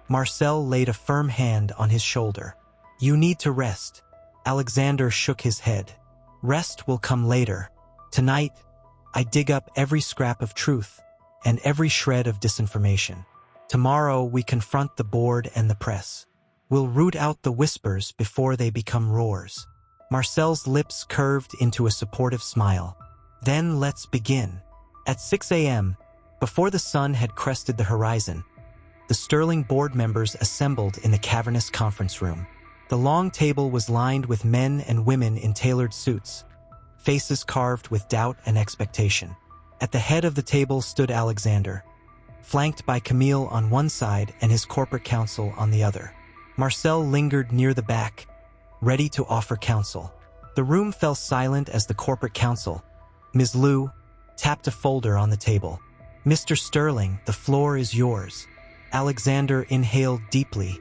Marcel laid a firm hand on his shoulder. "You need to rest." Alexander shook his head. "Rest will come later. Tonight, I dig up every scrap of truth and every shred of disinformation. Tomorrow, we confront the board and the press. We'll root out the whispers before they become roars." Marcel's lips curved into a supportive smile. "Then let's begin." At 6 a.m., before the sun had crested the horizon, the Sterling board members assembled in the cavernous conference room. The long table was lined with men and women in tailored suits, faces carved with doubt and expectation. At the head of the table stood Alexander, flanked by Camille on one side and his corporate counsel on the other. Marcel lingered near the back, ready to offer counsel. The room fell silent as the corporate counsel, Ms. Liu, tapped a folder on the table. "Mr. Sterling, the floor is yours." Alexander inhaled deeply,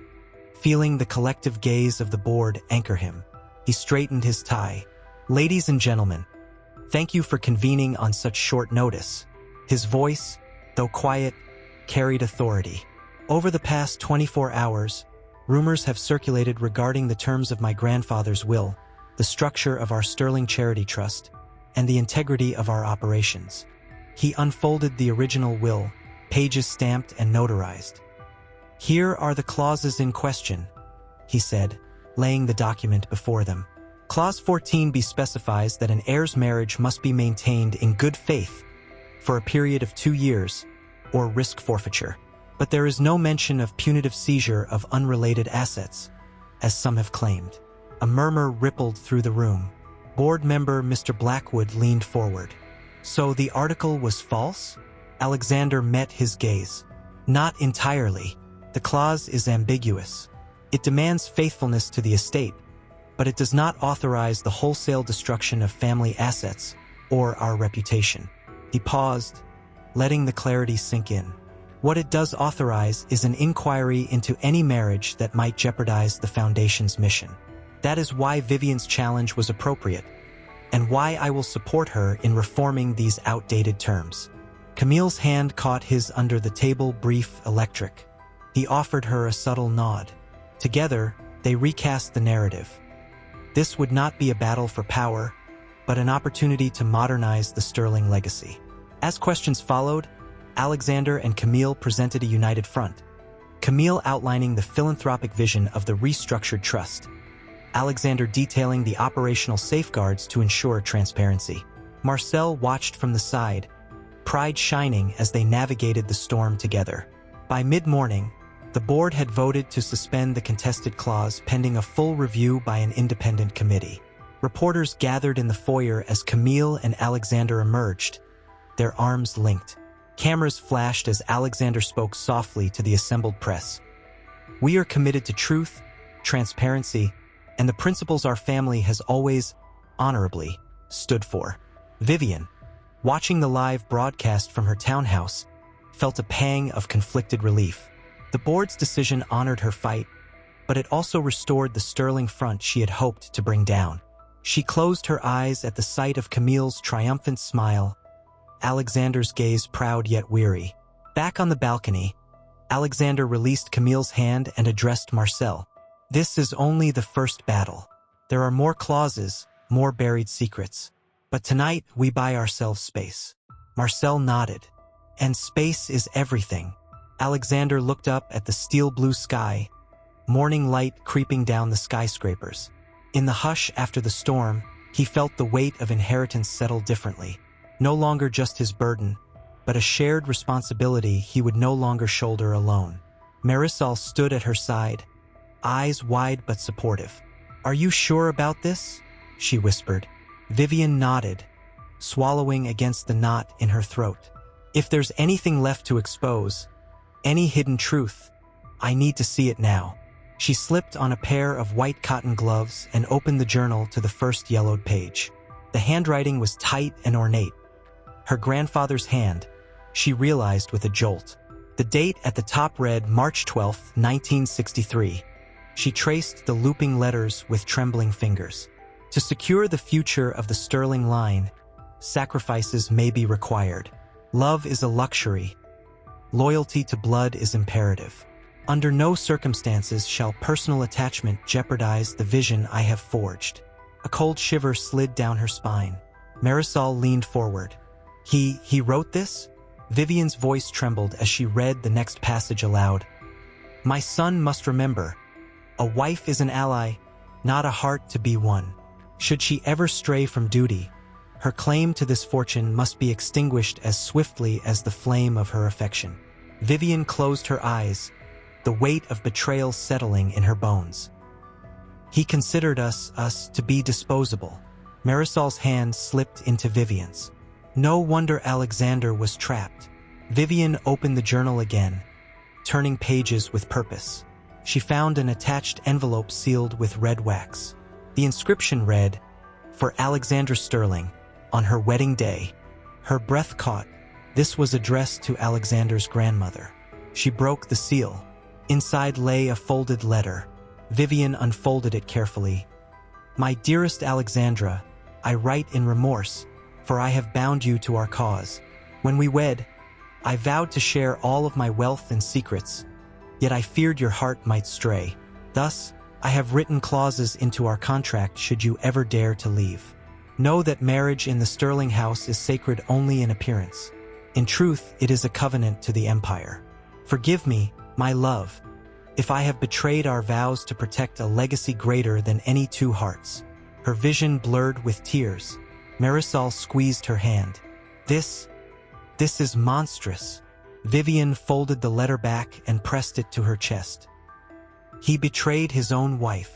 feeling the collective gaze of the board anchor him. He straightened his tie. "Ladies and gentlemen, thank you for convening on such short notice." His voice, though quiet, carried authority. "Over the past 24 hours, rumors have circulated regarding the terms of my grandfather's will, the structure of our Sterling Charity Trust, and the integrity of our operations." He unfolded the original will, pages stamped and notarized. "Here are the clauses in question," he said, laying the document before them. Clause 14b specifies that an heir's marriage must be maintained in good faith for a period of 2 years, or risk forfeiture. But there is no mention of punitive seizure of unrelated assets, as some have claimed. A murmur rippled through the room. Board member Mr. Blackwood leaned forward. "So the article was false?" Alexander met his gaze. "Not entirely. The clause is ambiguous. It demands faithfulness to the estate, but it does not authorize the wholesale destruction of family assets or our reputation." He paused, letting the clarity sink in. What it does authorize is an inquiry into any marriage that might jeopardize the Foundation's mission. That is why Vivian's challenge was appropriate, and why I will support her in reforming these outdated terms. Camille's hand caught his under the table, brief, electric. He offered her a subtle nod. Together, they recast the narrative. This would not be a battle for power, but an opportunity to modernize the Sterling legacy. As questions followed, Alexander and Camille presented a united front. Camille outlining the philanthropic vision of the restructured trust. Alexander detailing the operational safeguards to ensure transparency. Marcel watched from the side, pride shining as they navigated the storm together. By mid-morning, the board had voted to suspend the contested clause pending a full review by an independent committee. Reporters gathered in the foyer as Camille and Alexander emerged, their arms linked. Cameras flashed as Alexander spoke softly to the assembled press. "We are committed to truth, transparency, and the principles our family has always, honorably, stood for." Vivian, watching the live broadcast from her townhouse, felt a pang of conflicted relief. The board's decision honored her fight, but it also restored the Sterling front she had hoped to bring down. She closed her eyes at the sight of Camille's triumphant smile, Alexander's gaze proud yet weary. Back on the balcony, Alexander released Camille's hand and addressed Marcel. "This is only the first battle. There are more clauses, more buried secrets. But tonight, we buy ourselves space." Marcel nodded. "And space is everything." Alexander looked up at the steel blue sky, morning light creeping down the skyscrapers. In the hush after the storm, he felt the weight of inheritance settle differently. No longer just his burden, but a shared responsibility he would no longer shoulder alone. Marisol stood at her side, eyes wide but supportive. "Are you sure about this?" she whispered. Vivian nodded, swallowing against the knot in her throat. "If there's anything left to expose, any hidden truth, I need to see it now." She slipped on a pair of white cotton gloves and opened the journal to the first yellowed page. The handwriting was tight and ornate. Her grandfather's hand, she realized with a jolt. The date at the top read March 12, 1963. She traced the looping letters with trembling fingers. To secure the future of the Sterling line, sacrifices may be required. Love is a luxury. Loyalty to blood is imperative. Under no circumstances shall personal attachment jeopardize the vision I have forged. A cold shiver slid down her spine. Marisol leaned forward. He wrote this?" Vivian's voice trembled as she read the next passage aloud. "My son must remember, a wife is an ally, not a heart to be won. Should she ever stray from duty, her claim to this fortune must be extinguished as swiftly as the flame of her affection." Vivian closed her eyes, the weight of betrayal settling in her bones. "He considered us to be disposable." Marisol's hand slipped into Vivian's. No wonder Alexander was trapped. Vivian opened the journal again, turning pages with purpose. She found an attached envelope sealed with red wax. The inscription read, "For Alexander Sterling, on her wedding day." Her breath caught. This was addressed to Alexander's grandmother. She broke the seal. Inside lay a folded letter. Vivian unfolded it carefully. "My dearest Alexandra, I write in remorse, for I have bound you to our cause. When we wed, I vowed to share all of my wealth and secrets, yet I feared your heart might stray. Thus, I have written clauses into our contract should you ever dare to leave. Know that marriage in the Sterling house is sacred only in appearance. In truth, it is a covenant to the empire. Forgive me, my love, if I have betrayed our vows to protect a legacy greater than any two hearts." Her vision blurred with tears. Marisol squeezed her hand. This is monstrous." Vivian folded the letter back and pressed it to her chest. "He betrayed his own wife."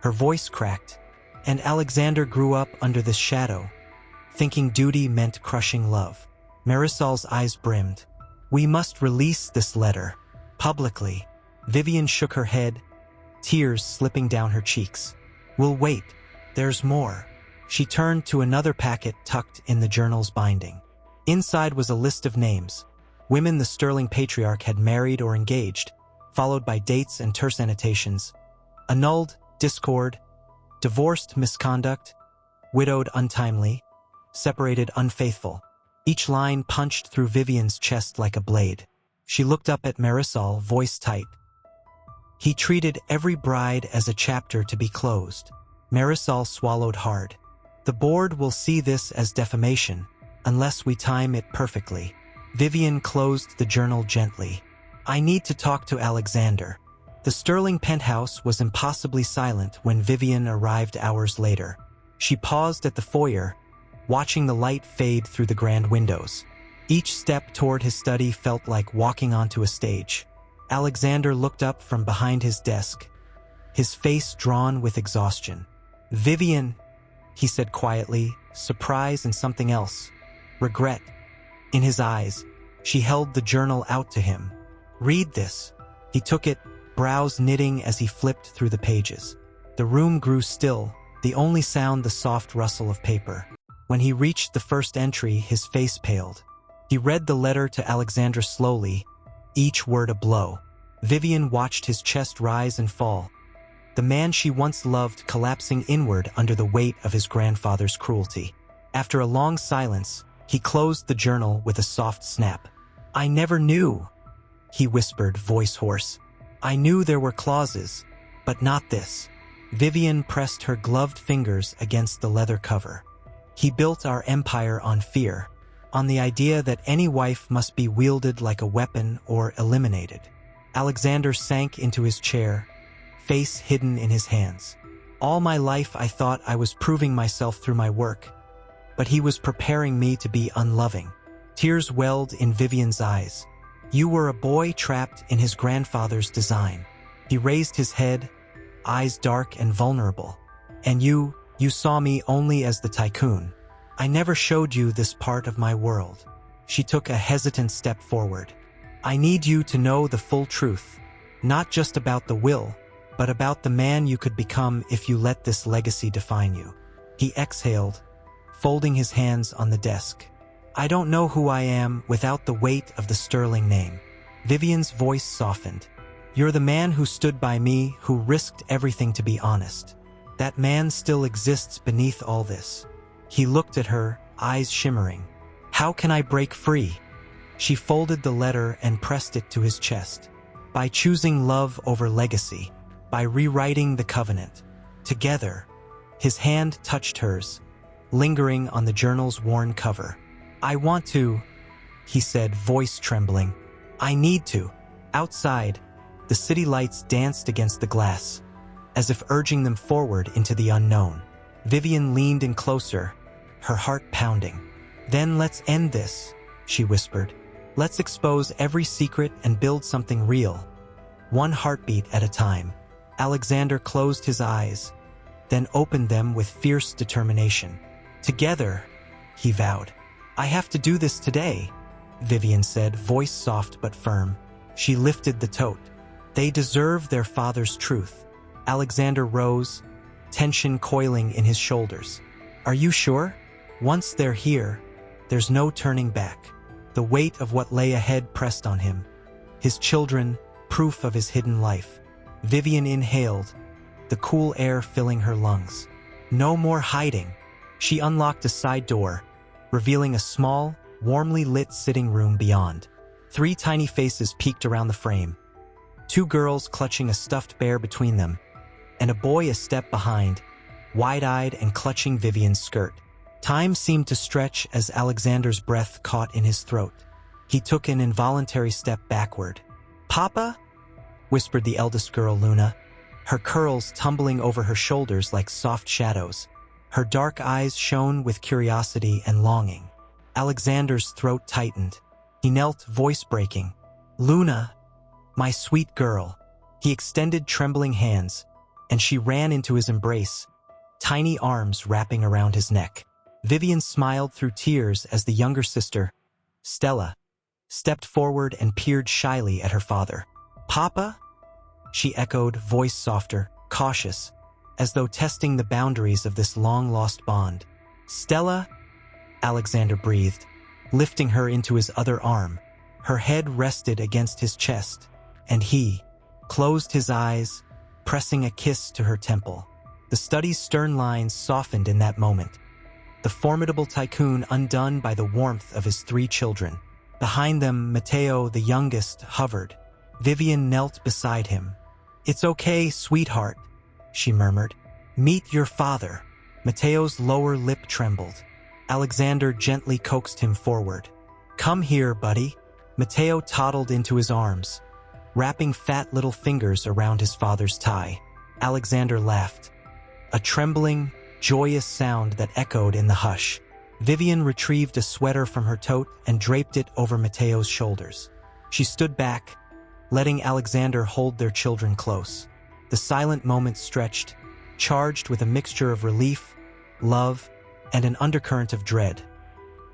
Her voice cracked, and Alexander grew up under this shadow, thinking duty meant crushing love. Marisol's eyes brimmed. "We must release this letter, publicly." Vivian shook her head, tears slipping down her cheeks. "We'll wait. There's more." She turned to another packet tucked in the journal's binding. Inside was a list of names, women the Sterling patriarch had married or engaged, followed by dates and terse annotations: annulled, discord, divorced, misconduct, widowed, untimely, separated, unfaithful. Each line punched through Vivian's chest like a blade. She looked up at Marisol, voice tight. He treated every bride as a chapter to be closed. Marisol swallowed hard. The board will see this as defamation, unless we time it perfectly. Vivian closed the journal gently. I need to talk to Alexander. The Sterling penthouse was impossibly silent when Vivian arrived hours later. She paused at the foyer, watching the light fade through the grand windows. Each step toward his study felt like walking onto a stage. Alexander looked up from behind his desk, his face drawn with exhaustion. Vivian, he said quietly, surprise and something else. Regret. In his eyes, she held the journal out to him. Read this. He took it, brows knitting as he flipped through the pages. The room grew still, the only sound the soft rustle of paper. When he reached the first entry, his face paled. He read the letter to Alexandra slowly, each word a blow. Vivian watched his chest rise and fall, the man she once loved collapsing inward under the weight of his grandfather's cruelty. After a long silence, he closed the journal with a soft snap. I never knew, he whispered, voice hoarse. I knew there were clauses, but not this. Vivian pressed her gloved fingers against the leather cover. He built our empire on fear, on the idea that any wife must be wielded like a weapon or eliminated. Alexander sank into his chair, face hidden in his hands. All my life I thought I was proving myself through my work, but he was preparing me to be unloving. Tears welled in Vivian's eyes. You were a boy trapped in his grandfather's design. He raised his head, eyes dark and vulnerable. And you saw me only as the Tycoon. I never showed you this part of my world. She took a hesitant step forward. I need you to know the full truth, not just about the will, but about the man you could become if you let this legacy define you. He exhaled, folding his hands on the desk. I don't know who I am without the weight of the Sterling name. Vivian's voice softened. You're the man who stood by me, who risked everything to be honest. That man still exists beneath all this. He looked at her, eyes shimmering. How can I break free? She folded the letter and pressed it to his chest. By choosing love over legacy, by rewriting the covenant. Together, his hand touched hers, lingering on the journal's worn cover. I want to, he said, voice trembling. I need to. Outside, the city lights danced against the glass, as if urging them forward into the unknown. Vivian leaned in closer, her heart pounding. Then let's end this, she whispered. Let's expose every secret and build something real. One heartbeat at a time. Alexander closed his eyes, then opened them with fierce determination. Together, he vowed. I have to do this today, Vivian said, voice soft but firm. She lifted the tote. They deserve their father's truth. Alexander rose, tension coiling in his shoulders. Are you sure? Once they're here, there's no turning back. The weight of what lay ahead pressed on him. His children, proof of his hidden life. Vivian inhaled, the cool air filling her lungs. No more hiding. She unlocked a side door, revealing a small, warmly lit sitting room beyond. 3 tiny faces peeked around the frame. 2 girls clutching a stuffed bear between them, and a boy a step behind, wide-eyed and clutching Vivian's skirt. Time seemed to stretch as Alexander's breath caught in his throat. He took an involuntary step backward. Papa? Whispered the eldest girl, Luna, her curls tumbling over her shoulders like soft shadows. Her dark eyes shone with curiosity and longing. Alexander's throat tightened. He knelt, voice breaking. Luna, my sweet girl. He extended trembling hands, and she ran into his embrace, tiny arms wrapping around his neck. Vivian smiled through tears as the younger sister, Stella, stepped forward and peered shyly at her father. Papa? She echoed, voice softer, cautious, as though testing the boundaries of this long-lost bond. Stella? Alexander breathed, lifting her into his other arm. Her head rested against his chest, and he closed his eyes, pressing a kiss to her temple. The study's stern lines softened in that moment. The formidable Tycoon undone by the warmth of his 3 children. Behind them, Matteo, the youngest, hovered. Vivian knelt beside him. "It's okay, sweetheart," she murmured. "Meet your father." Matteo's lower lip trembled. Alexander gently coaxed him forward. "Come here, buddy." Matteo toddled into his arms, wrapping fat little fingers around his father's tie. Alexander laughed, a trembling, joyous sound that echoed in the hush. Vivian retrieved a sweater from her tote and draped it over Matteo's shoulders. She stood back, letting Alexander hold their children close. The silent moment stretched, charged with a mixture of relief, love, and an undercurrent of dread.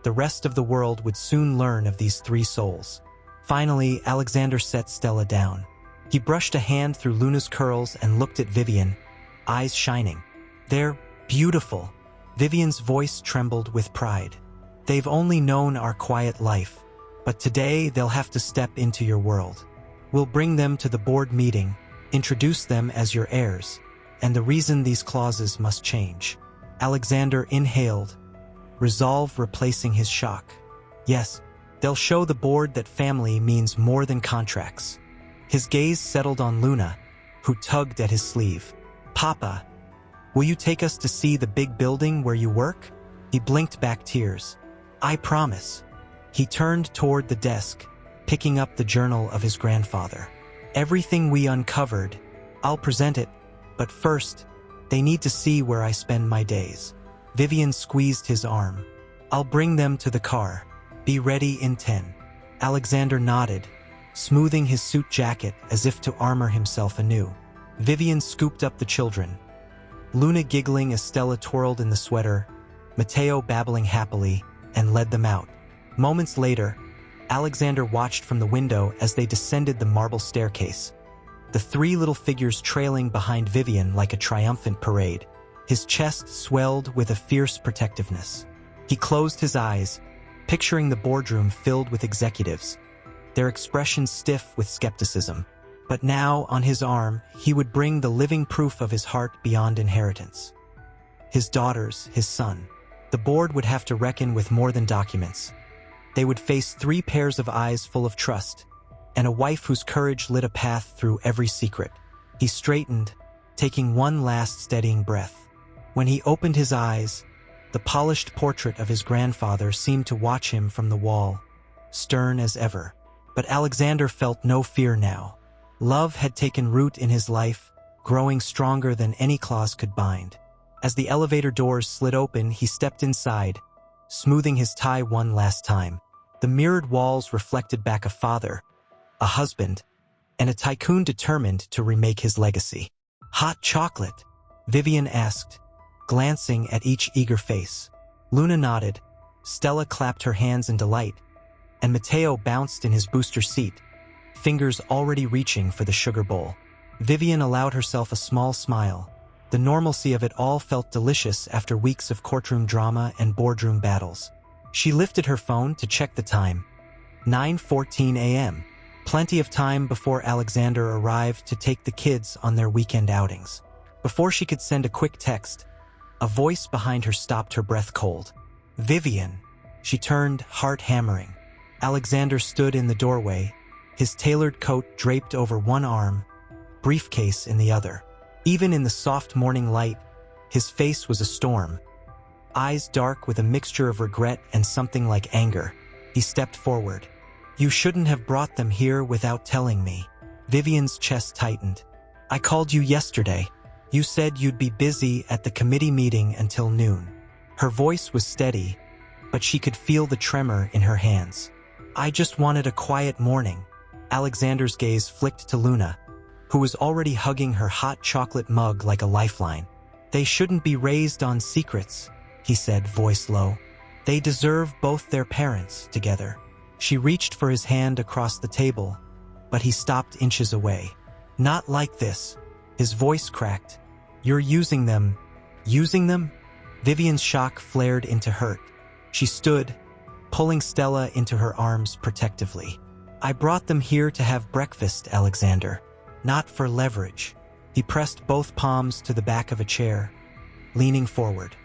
The rest of the world would soon learn of these 3 souls. Finally, Alexander set Stella down. He brushed a hand through Luna's curls and looked at Vivian, eyes shining. "They're beautiful." Vivian's voice trembled with pride. "They've only known our quiet life, but today they'll have to step into your world. We'll bring them to the board meeting, introduce them as your heirs, and the reason these clauses must change." Alexander inhaled, resolve replacing his shock. "Yes, they'll show the board that family means more than contracts." His gaze settled on Luna, who tugged at his sleeve. "Papa, will you take us to see the big building where you work?" He blinked back tears. "I promise." He turned toward the desk, picking up the journal of his grandfather. "Everything we uncovered, I'll present it, but first, they need to see where I spend my days." Vivian squeezed his arm. "I'll bring them to the car. Be ready in 10. Alexander nodded, smoothing his suit jacket as if to armor himself anew. Vivian scooped up the children, Luna giggling as Stella twirled in the sweater, Matteo babbling happily, and led them out. Moments later, Alexander watched from the window as they descended the marble staircase, the 3 little figures trailing behind Vivian like a triumphant parade. His chest swelled with a fierce protectiveness. He closed his eyes, picturing the boardroom filled with executives, their expressions stiff with skepticism. But now, on his arm, he would bring the living proof of his heart beyond inheritance. His daughters, his son. The board would have to reckon with more than documents. They would face 3 pairs of eyes full of trust, and a wife whose courage lit a path through every secret. He straightened, taking one last steadying breath. When he opened his eyes, the polished portrait of his grandfather seemed to watch him from the wall, stern as ever. But Alexander felt no fear now. Love had taken root in his life, growing stronger than any clause could bind. As the elevator doors slid open, he stepped inside, smoothing his tie one last time. The mirrored walls reflected back a father, a husband, and a tycoon determined to remake his legacy. "Hot chocolate?" Vivian asked, glancing at each eager face. Luna nodded, Stella clapped her hands in delight, and Matteo bounced in his booster seat, fingers already reaching for the sugar bowl. Vivian allowed herself a small smile. The normalcy of it all felt delicious after weeks of courtroom drama and boardroom battles. She lifted her phone to check the time. 9:14 a.m. Plenty of time before Alexander arrived to take the kids on their weekend outings. Before she could send a quick text, a voice behind her stopped her breath cold. "Vivian." She turned, heart hammering. Alexander stood in the doorway, his tailored coat draped over one arm, briefcase in the other. Even in the soft morning light, his face was a storm. Eyes dark with a mixture of regret and something like anger. He stepped forward. "You shouldn't have brought them here without telling me." Vivian's chest tightened. "I called you yesterday. You said you'd be busy at the committee meeting until noon." Her voice was steady, but she could feel the tremor in her hands. "I just wanted a quiet morning." Alexander's gaze flicked to Luna, who was already hugging her hot chocolate mug like a lifeline. "They shouldn't be raised on secrets," he said, voice low. "They deserve both their parents together." She reached for his hand across the table, but he stopped inches away. "Not like this." His voice cracked. "You're using them." "Using them?" Vivian's shock flared into hurt. She stood, pulling Stella into her arms protectively. I brought them here to have breakfast, Alexander, not for leverage. He pressed both palms to the back of a chair, leaning forward.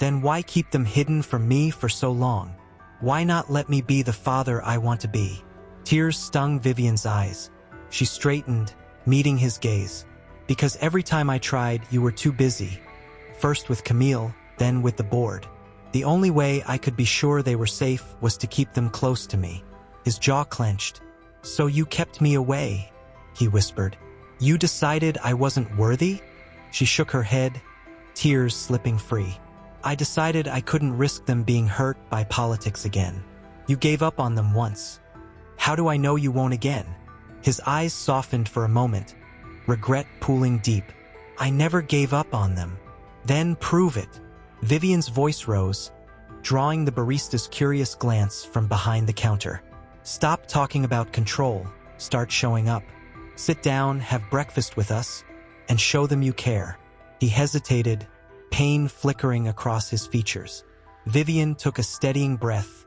Then why keep them hidden from me for so long? Why not let me be the father I want to be? Tears stung Vivian's eyes. She straightened, meeting his gaze. Because every time I tried, you were too busy. First with Camille, then with the board. The only way I could be sure they were safe was to keep them close to me. His jaw clenched. So you kept me away, he whispered. You decided I wasn't worthy? She shook her head, tears slipping free. I decided I couldn't risk them being hurt by politics again. You gave up on them once. How do I know you won't again? His eyes softened for a moment, regret pooling deep. I never gave up on them. Then prove it. Vivian's voice rose, drawing the barista's curious glance from behind the counter. Stop talking about control. Start showing up. Sit down, have breakfast with us, and show them you care. He hesitated, pain flickering across his features. Vivian took a steadying breath,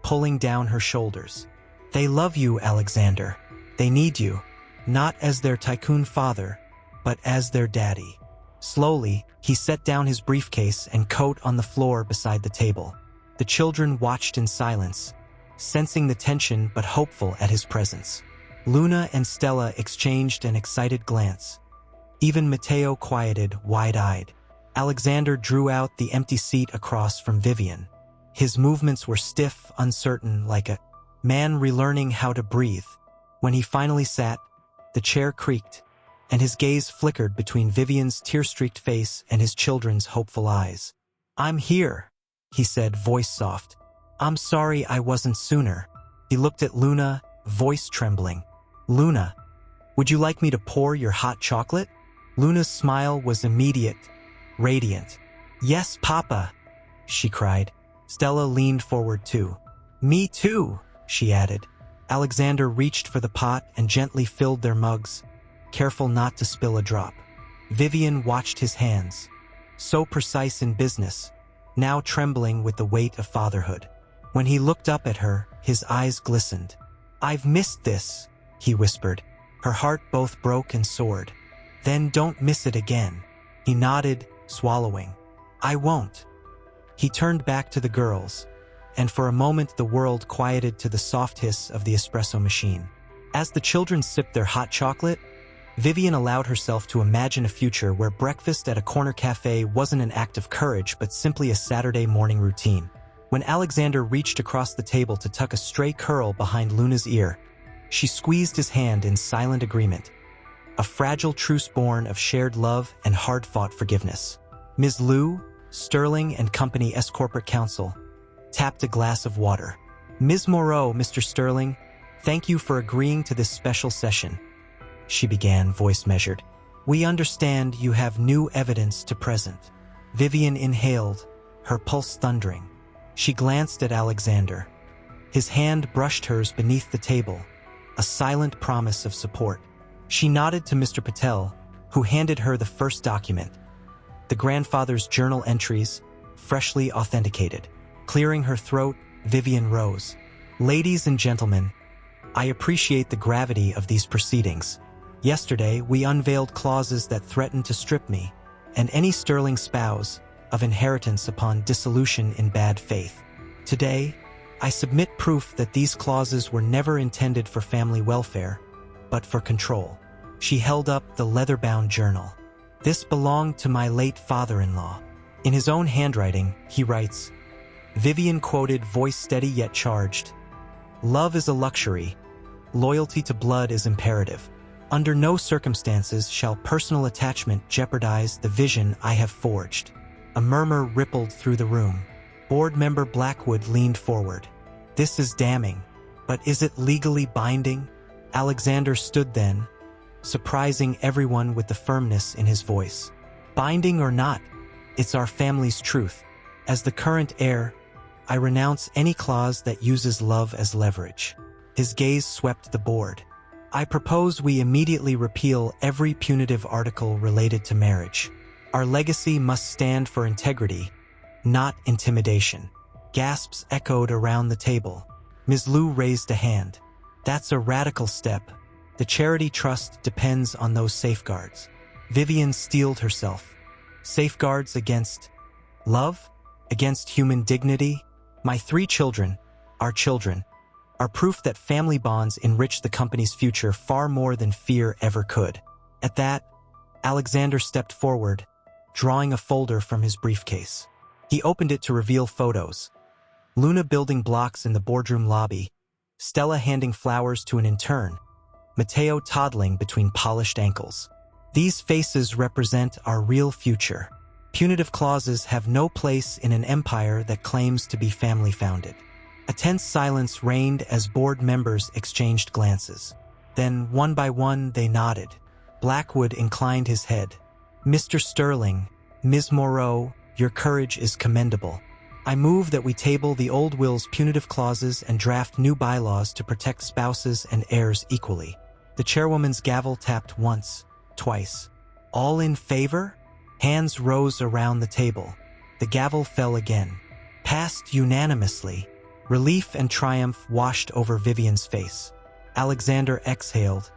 pulling down her shoulders. They love you, Alexander. They need you, not as their Tycoon father, but as their daddy. Slowly, he set down his briefcase and coat on the floor beside the table. The children watched in silence, sensing the tension but hopeful at his presence. Luna and Stella exchanged an excited glance. Even Mateo quieted, wide-eyed. Alexander drew out the empty seat across from Vivian. His movements were stiff, uncertain, like a man relearning how to breathe. When he finally sat, the chair creaked, and his gaze flickered between Vivian's tear-streaked face and his children's hopeful eyes. I'm here, he said, voice soft. I'm sorry I wasn't sooner. He looked at Luna, voice trembling. Luna, would you like me to pour your hot chocolate? Luna's smile was immediate, radiant. Yes, Papa, she cried. Stella leaned forward too. Me too, she added. Alexander reached for the pot and gently filled their mugs, careful not to spill a drop. Vivian watched his hands, so precise in business, now trembling with the weight of fatherhood. When he looked up at her, his eyes glistened. I've missed this, he whispered. Her heart both broke and soared. Then don't miss it again. He nodded, swallowing. I won't. He turned back to the girls, and for a moment the world quieted to the soft hiss of the espresso machine. As the children sipped their hot chocolate, Vivian allowed herself to imagine a future where breakfast at a corner cafe wasn't an act of courage but simply a Saturday morning routine. When Alexander reached across the table to tuck a stray curl behind Luna's ear, she squeezed his hand in silent agreement, a fragile truce born of shared love and hard-fought forgiveness. Ms. Liu, Sterling and Company S Corporate Counsel, tapped a glass of water. Ms. Moreau, Mr. Sterling, thank you for agreeing to this special session, she began, voice measured. We understand you have new evidence to present. Vivian inhaled, her pulse thundering. She glanced at Alexander. His hand brushed hers beneath the table, a silent promise of support. She nodded to Mr. Patel, who handed her the first document, the grandfather's journal entries, freshly authenticated. Clearing her throat, Vivian rose. Ladies and gentlemen, I appreciate the gravity of these proceedings. Yesterday, we unveiled clauses that threatened to strip me, and any Sterling spouse, of inheritance upon dissolution in bad faith. Today, I submit proof that these clauses were never intended for family welfare, but for control. She held up the leather-bound journal. This belonged to my late father-in-law. In his own handwriting, he writes, Vivian quoted, voice steady yet charged, Love is a luxury. Loyalty to blood is imperative. Under no circumstances shall personal attachment jeopardize the vision I have forged. A murmur rippled through the room. Board member Blackwood leaned forward. This is damning, but is it legally binding? Alexander stood then, surprising everyone with the firmness in his voice. Binding or not, it's our family's truth. As the current heir, I renounce any clause that uses love as leverage. His gaze swept the board. I propose we immediately repeal every punitive article related to marriage. Our legacy must stand for integrity, not intimidation. Gasps echoed around the table. Ms. Liu raised a hand. That's a radical step. The charity trust depends on those safeguards. Vivian steeled herself. Safeguards against love? Against human dignity? My 3 children, our children, are proof that family bonds enrich the company's future far more than fear ever could. At that, Alexander stepped forward, drawing a folder from his briefcase. He opened it to reveal photos. Luna building blocks in the boardroom lobby, Stella handing flowers to an intern, Mateo toddling between polished ankles. These faces represent our real future. Punitive clauses have no place in an empire that claims to be family-founded. A tense silence reigned as board members exchanged glances. Then, one by one, they nodded. Blackwood inclined his head. Mr. Sterling, Ms. Moreau, your courage is commendable. I move that we table the old will's punitive clauses and draft new bylaws to protect spouses and heirs equally. The chairwoman's gavel tapped once, twice. All in favor? Hands rose around the table. The gavel fell again. Passed unanimously. Relief and triumph washed over Vivian's face. Alexander exhaled,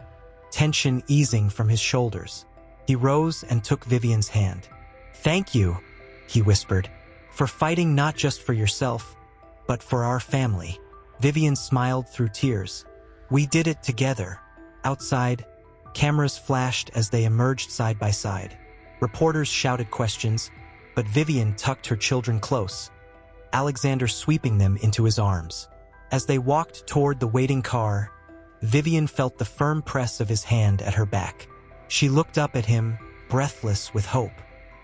tension easing from his shoulders. He rose and took Vivian's hand. Thank you, he whispered, for fighting not just for yourself, but for our family. Vivian smiled through tears. We did it together. Outside, cameras flashed as they emerged side by side. Reporters shouted questions, but Vivian tucked her children close, Alexander sweeping them into his arms. As they walked toward the waiting car, Vivian felt the firm press of his hand at her back. She looked up at him, breathless with hope.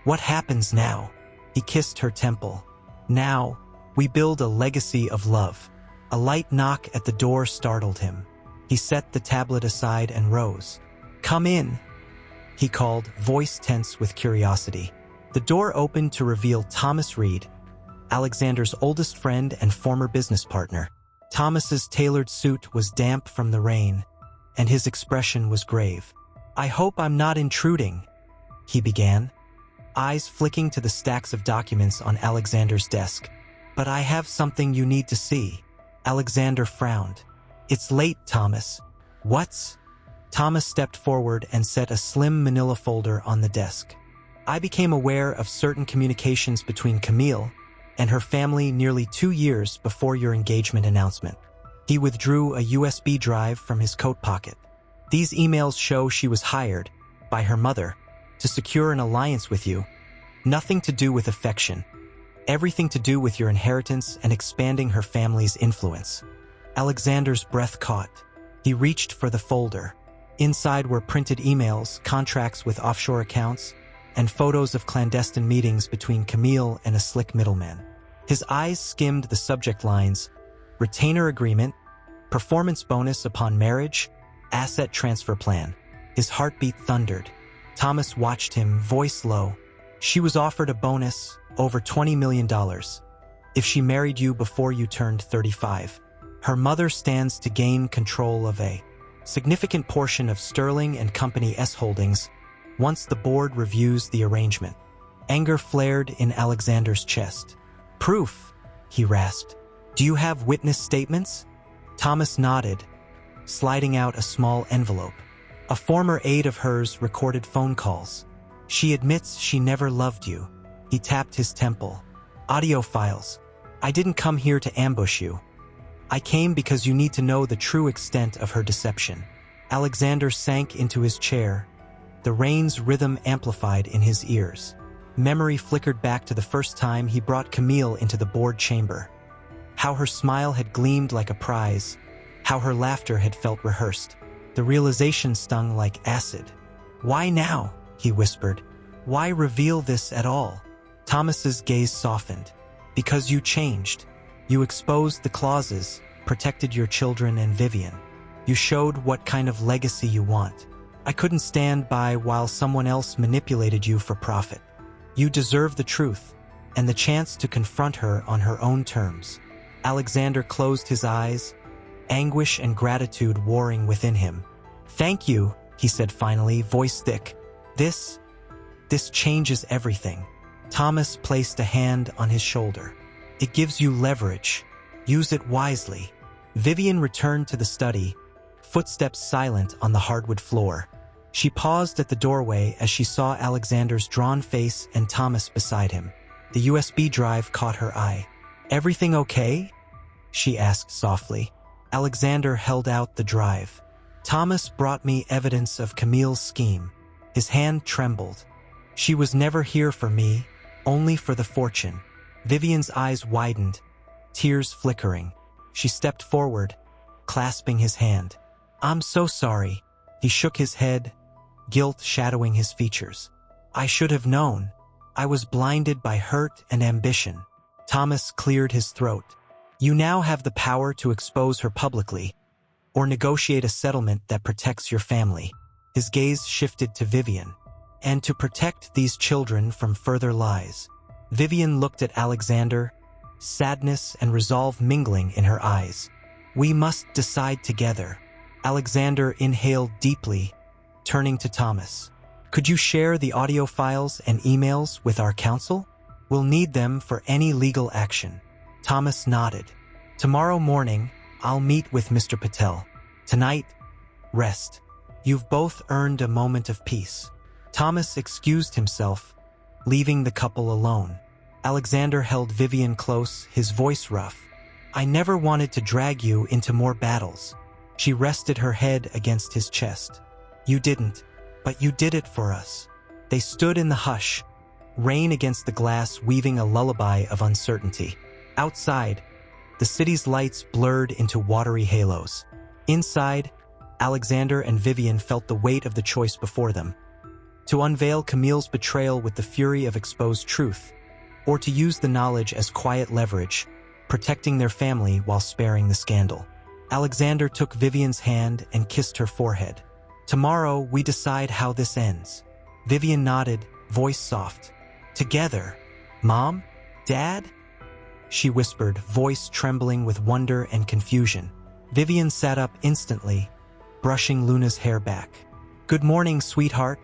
What happens now? He kissed her temple. Now, we build a legacy of love. A light knock at the door startled him. He set the tablet aside and rose. Come in, he called, voice tense with curiosity. The door opened to reveal Thomas Reed, Alexander's oldest friend and former business partner. Thomas's tailored suit was damp from the rain, and his expression was grave. I hope I'm not intruding, he began, eyes flicking to the stacks of documents on Alexander's desk. But I have something you need to see. Alexander frowned. It's late, Thomas. What's? Thomas stepped forward and set a slim manila folder on the desk. I became aware of certain communications between Camille and her family nearly 2 years before your engagement announcement. He withdrew a USB drive from his coat pocket. These emails show she was hired by her mother to secure an alliance with you. Nothing to do with affection. Everything to do with your inheritance and expanding her family's influence. Alexander's breath caught. He reached for the folder. Inside were printed emails, contracts with offshore accounts, and photos of clandestine meetings between Camille and a slick middleman. His eyes skimmed the subject lines: retainer agreement, performance bonus upon marriage, asset transfer plan. His heartbeat thundered. Thomas watched him, voice low. She was offered a bonus, over $20 million, if she married you before you turned 35. Her mother stands to gain control of a significant portion of Sterling and Company S holdings once the board reviews the arrangement. Anger flared in Alexander's chest. Proof, he rasped. Do you have witness statements? Thomas nodded, sliding out a small envelope. A former aide of hers recorded phone calls. She admits she never loved you. He tapped his temple. Audio files. I didn't come here to ambush you. I came because you need to know the true extent of her deception. Alexander sank into his chair, the rain's rhythm amplified in his ears. Memory flickered back to the first time he brought Camille into the board chamber. How her smile had gleamed like a prize, how her laughter had felt rehearsed. The realization stung like acid. Why now? He whispered. Why reveal this at all? Thomas's gaze softened. Because you changed. You exposed the clauses, protected your children and Vivian. You showed what kind of legacy you want. I couldn't stand by while someone else manipulated you for profit. You deserve the truth, and the chance to confront her on her own terms. Alexander closed his eyes, anguish and gratitude warring within him. Thank you, he said finally, voice thick. This changes everything. Thomas placed a hand on his shoulder. It gives you leverage. Use it wisely. Vivian returned to the study, footsteps silent on the hardwood floor. She paused at the doorway as she saw Alexander's drawn face and Thomas beside him. The USB drive caught her eye. "Everything okay?" she asked softly. Alexander held out the drive. "Thomas brought me evidence of Camille's scheme." His hand trembled. "She was never here for me, only for the fortune." Vivian's eyes widened, tears flickering. She stepped forward, clasping his hand. "I'm so sorry." He shook his head, guilt shadowing his features. "I should have known. I was blinded by hurt and ambition." Thomas cleared his throat. "You now have the power to expose her publicly, or negotiate a settlement that protects your family." His gaze shifted to Vivian. "And to protect these children from further lies." Vivian looked at Alexander, sadness and resolve mingling in her eyes. "We must decide together." Alexander inhaled deeply, turning to Thomas. "Could you share the audio files and emails with our counsel? We'll need them for any legal action." Thomas nodded. "Tomorrow morning, I'll meet with Mr. Patel. Tonight, rest. You've both earned a moment of peace." Thomas excused himself, leaving the couple alone. Alexander held Vivian close, his voice rough. "I never wanted to drag you into more battles." She rested her head against his chest. "You didn't, but you did it for us." They stood in the hush, rain against the glass weaving a lullaby of uncertainty. Outside, the city's lights blurred into watery halos. Inside, Alexander and Vivian felt the weight of the choice before them. To unveil Camille's betrayal with the fury of exposed truth, or to use the knowledge as quiet leverage, protecting their family while sparing the scandal. Alexander took Vivian's hand and kissed her forehead. "Tomorrow, we decide how this ends." Vivian nodded, voice soft. "Together, Mom? Dad?" she whispered, voice trembling with wonder and confusion. Vivian sat up instantly, brushing Luna's hair back. "Good morning, sweetheart,"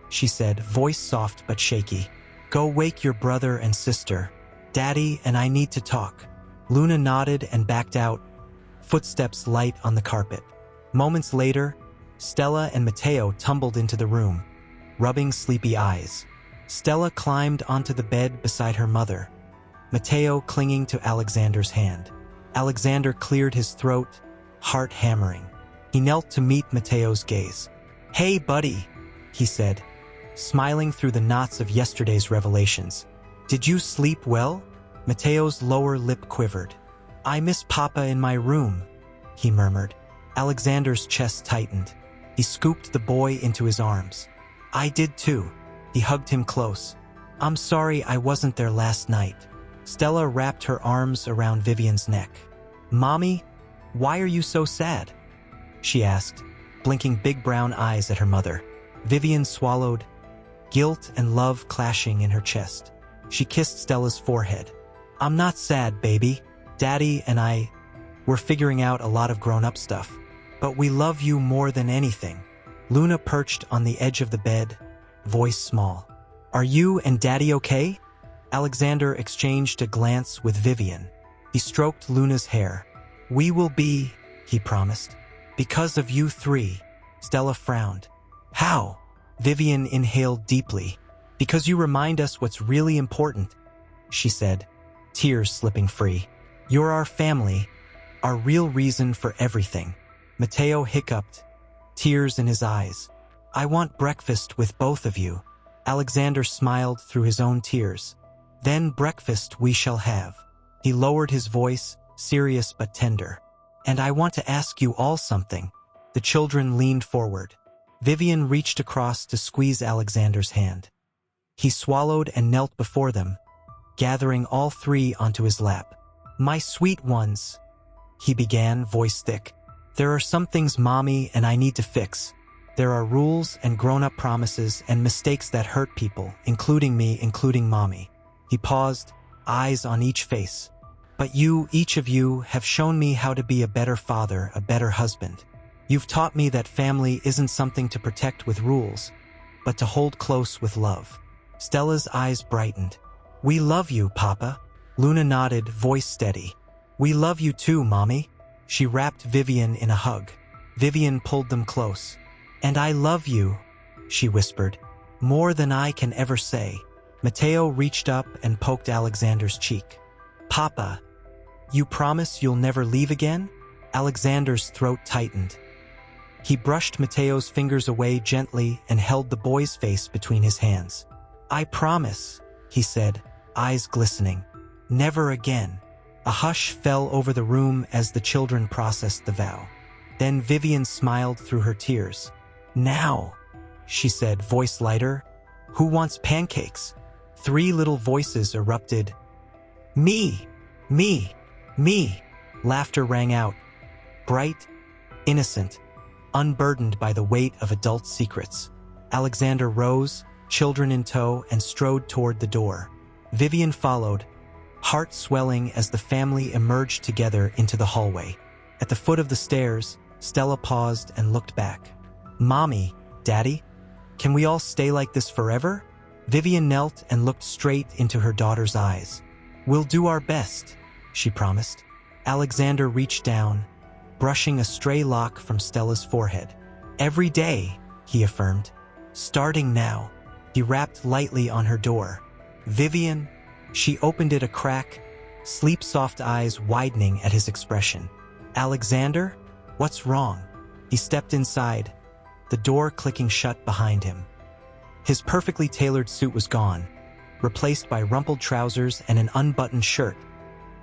she said, voice soft but shaky. "Go wake your brother and sister. Daddy and I need to talk." Luna nodded and backed out, footsteps light on the carpet. Moments later, Stella and Matteo tumbled into the room, rubbing sleepy eyes. Stella climbed onto the bed beside her mother, Matteo clinging to Alexander's hand. Alexander cleared his throat, heart hammering. He knelt to meet Matteo's gaze. "Hey, buddy," he said, smiling through the knots of yesterday's revelations. "Did you sleep well?" Matteo's lower lip quivered. "I miss Papa in my room," he murmured. Alexander's chest tightened. He scooped the boy into his arms. "I did too." He hugged him close. "I'm sorry I wasn't there last night." Stella wrapped her arms around Vivian's neck. "Mommy, why are you so sad?" she asked, blinking big brown eyes at her mother. Vivian swallowed, guilt and love clashing in her chest. She kissed Stella's forehead. "I'm not sad, baby. Daddy and we're figuring out a lot of grown-up stuff. But we love you more than anything." Luna perched on the edge of the bed, voice small. "Are you and Daddy okay?" Alexander exchanged a glance with Vivian. He stroked Luna's hair. "We will be," he promised. "Because of you three." Stella frowned. "How?" Vivian inhaled deeply. "Because you remind us what's really important," she said, tears slipping free. "You're our family, our real reason for everything." Matteo hiccuped, tears in his eyes. "I want breakfast with both of you." Alexander smiled through his own tears. "Then breakfast we shall have." He lowered his voice, serious but tender. "And I want to ask you all something." The children leaned forward. Vivian reached across to squeeze Alexander's hand. He swallowed and knelt before them, gathering all three onto his lap. "My sweet ones," he began, voice thick. "There are some things Mommy and I need to fix. There are rules and grown-up promises and mistakes that hurt people, including me, including Mommy." He paused, eyes on each face. "But you, each of you, have shown me how to be a better father, a better husband. You've taught me that family isn't something to protect with rules, but to hold close with love." Stella's eyes brightened. "We love you, Papa." Luna nodded, voice steady. We love you too, Mommy. She wrapped Vivian in a hug. Vivian pulled them close. And I love you, she whispered. More than I can ever say. Mateo reached up and poked Alexander's cheek. Papa, you promise you'll never leave again? Alexander's throat tightened. He brushed Mateo's fingers away gently and held the boy's face between his hands. I promise, he said, eyes glistening. Never again. A hush fell over the room as the children processed the vow. Then Vivian smiled through her tears. Now, she said, voice lighter. Who wants pancakes? 3 little voices erupted. Me, me, me. Laughter rang out. Bright, innocent, unburdened by the weight of adult secrets. Alexander rose, children in tow, and strode toward the door. Vivian followed, heart swelling as the family emerged together into the hallway. At the foot of the stairs, Stella paused and looked back. Mommy, Daddy, can we all stay like this forever? Vivian knelt and looked straight into her daughter's eyes. We'll do our best, she promised. Alexander reached down, brushing a stray lock from Stella's forehead. Every day, he affirmed. Starting now. He rapped lightly on her door. Vivian, she opened it a crack, sleep-soft eyes widening at his expression. Alexander, what's wrong? He stepped inside, the door clicking shut behind him. His perfectly tailored suit was gone, replaced by rumpled trousers and an unbuttoned shirt,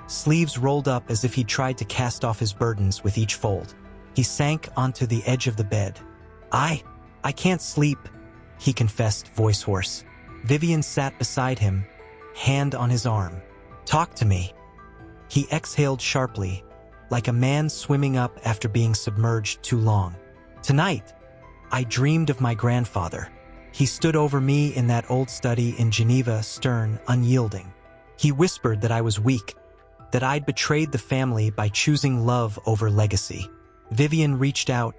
sleeves rolled up as if he'd tried to cast off his burdens with each fold. He sank onto the edge of the bed. I can't sleep, he confessed, voice hoarse. Vivian sat beside him, hand on his arm. Talk to me. He exhaled sharply, like a man swimming up after being submerged too long. Tonight, I dreamed of my grandfather. He stood over me in that old study in Geneva, stern, unyielding. He whispered that I was weak, that I'd betrayed the family by choosing love over legacy. Vivian reached out,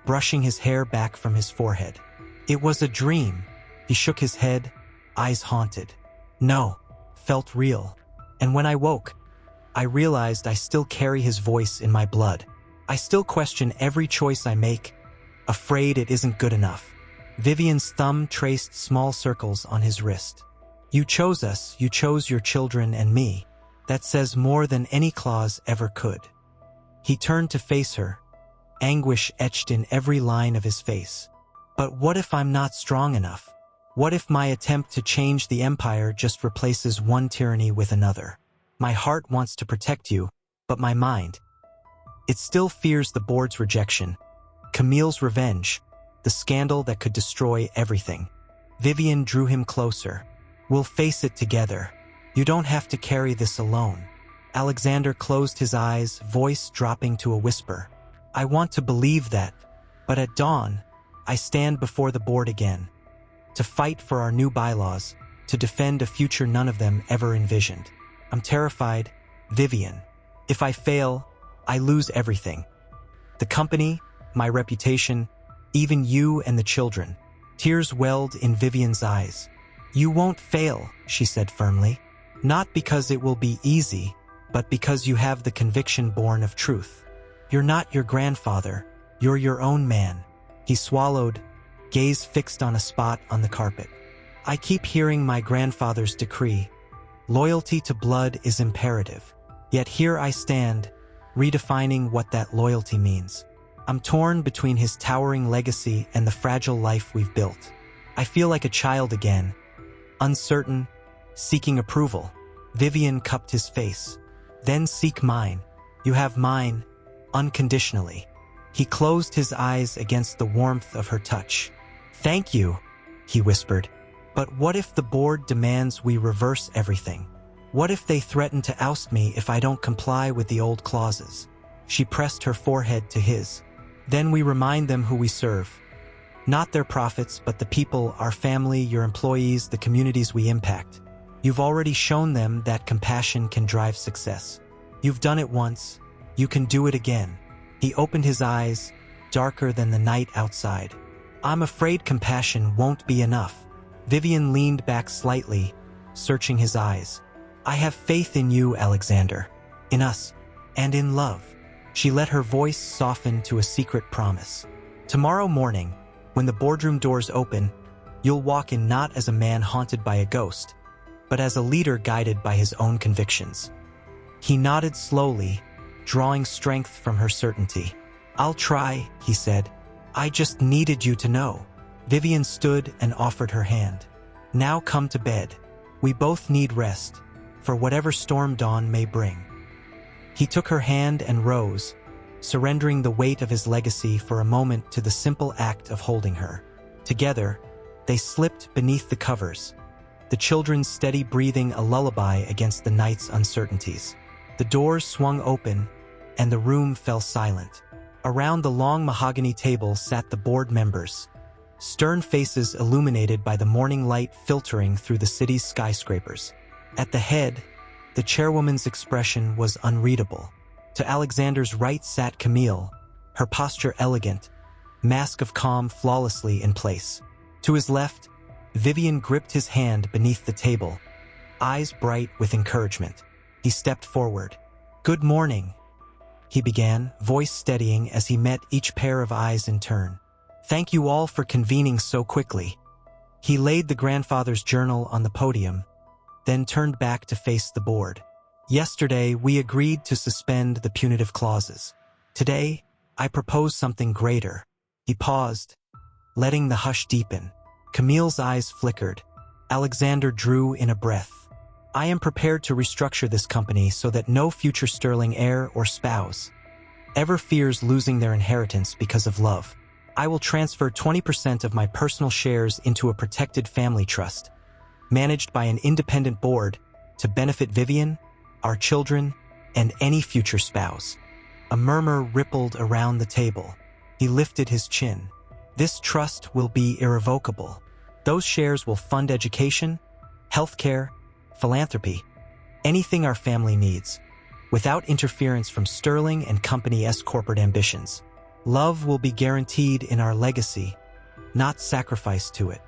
brushing his hair back from his forehead. It was a dream. He shook his head, eyes haunted. No, felt real. And when I woke, I realized I still carry his voice in my blood. I still question every choice I make, afraid it isn't good enough. Vivian's thumb traced small circles on his wrist. You chose us, you chose your children and me. That says more than any clause ever could. He turned to face her, anguish etched in every line of his face. But what if I'm not strong enough? What if my attempt to change the empire just replaces one tyranny with another? My heart wants to protect you, but my mind, it still fears the board's rejection, Camille's revenge, the scandal that could destroy everything. Vivian drew him closer. We'll face it together. You don't have to carry this alone. Alexander closed his eyes, voice dropping to a whisper. I want to believe that, but at dawn, I stand before the board again, to fight for our new bylaws, to defend a future none of them ever envisioned. I'm terrified, Vivian. If I fail, I lose everything. The company, my reputation, even you and the children. Tears welled in Vivian's eyes. You won't fail, she said firmly. Not because it will be easy, but because you have the conviction born of truth. You're not your grandfather, you're your own man. He swallowed, gaze fixed on a spot on the carpet. I keep hearing my grandfather's decree. Loyalty to blood is imperative. Yet here I stand, redefining what that loyalty means. I'm torn between his towering legacy and the fragile life we've built. I feel like a child again, uncertain, seeking approval. Vivian cupped his face. Then seek mine. You have mine, unconditionally. He closed his eyes against the warmth of her touch. Thank you, he whispered. But what if the board demands we reverse everything? What if they threaten to oust me if I don't comply with the old clauses? She pressed her forehead to his. Then we remind them who we serve. Not their profits, but the people, our family, your employees, the communities we impact. You've already shown them that compassion can drive success. You've done it once. You can do it again. He opened his eyes, darker than the night outside. I'm afraid compassion won't be enough. Vivian leaned back slightly, searching his eyes. I have faith in you, Alexander, in us, and in love. She let her voice soften to a secret promise. Tomorrow morning, when the boardroom doors open, you'll walk in not as a man haunted by a ghost, but as a leader guided by his own convictions. He nodded slowly, drawing strength from her certainty. I'll try, he said. I just needed you to know. Vivian stood and offered her hand. Now come to bed. We both need rest, for whatever storm dawn may bring. He took her hand and rose, surrendering the weight of his legacy for a moment to the simple act of holding her. Together, they slipped beneath the covers, the children's steady breathing a lullaby against the night's uncertainties. The doors swung open, and the room fell silent. Around the long mahogany table sat the board members, stern faces illuminated by the morning light filtering through the city's skyscrapers. At the head, the chairwoman's expression was unreadable. To Alexander's right sat Camille, her posture elegant, mask of calm flawlessly in place. To his left, Vivian gripped his hand beneath the table, eyes bright with encouragement. He stepped forward. Good morning, he began, voice steadying as he met each pair of eyes in turn. Thank you all for convening so quickly. He laid the grandfather's journal on the podium, then turned back to face the board. Yesterday, we agreed to suspend the punitive clauses. Today, I propose something greater. He paused, letting the hush deepen. Camille's eyes flickered. Alexander drew in a breath. I am prepared to restructure this company so that no future Sterling heir or spouse ever fears losing their inheritance because of love. I will transfer 20% of my personal shares into a protected family trust, managed by an independent board, to benefit Vivian, our children, and any future spouse. A murmur rippled around the table. He lifted his chin. This trust will be irrevocable. Those shares will fund education, healthcare, philanthropy, anything our family needs, without interference from Sterling and Company's corporate ambitions. Love will be guaranteed in our legacy, not sacrificed to it.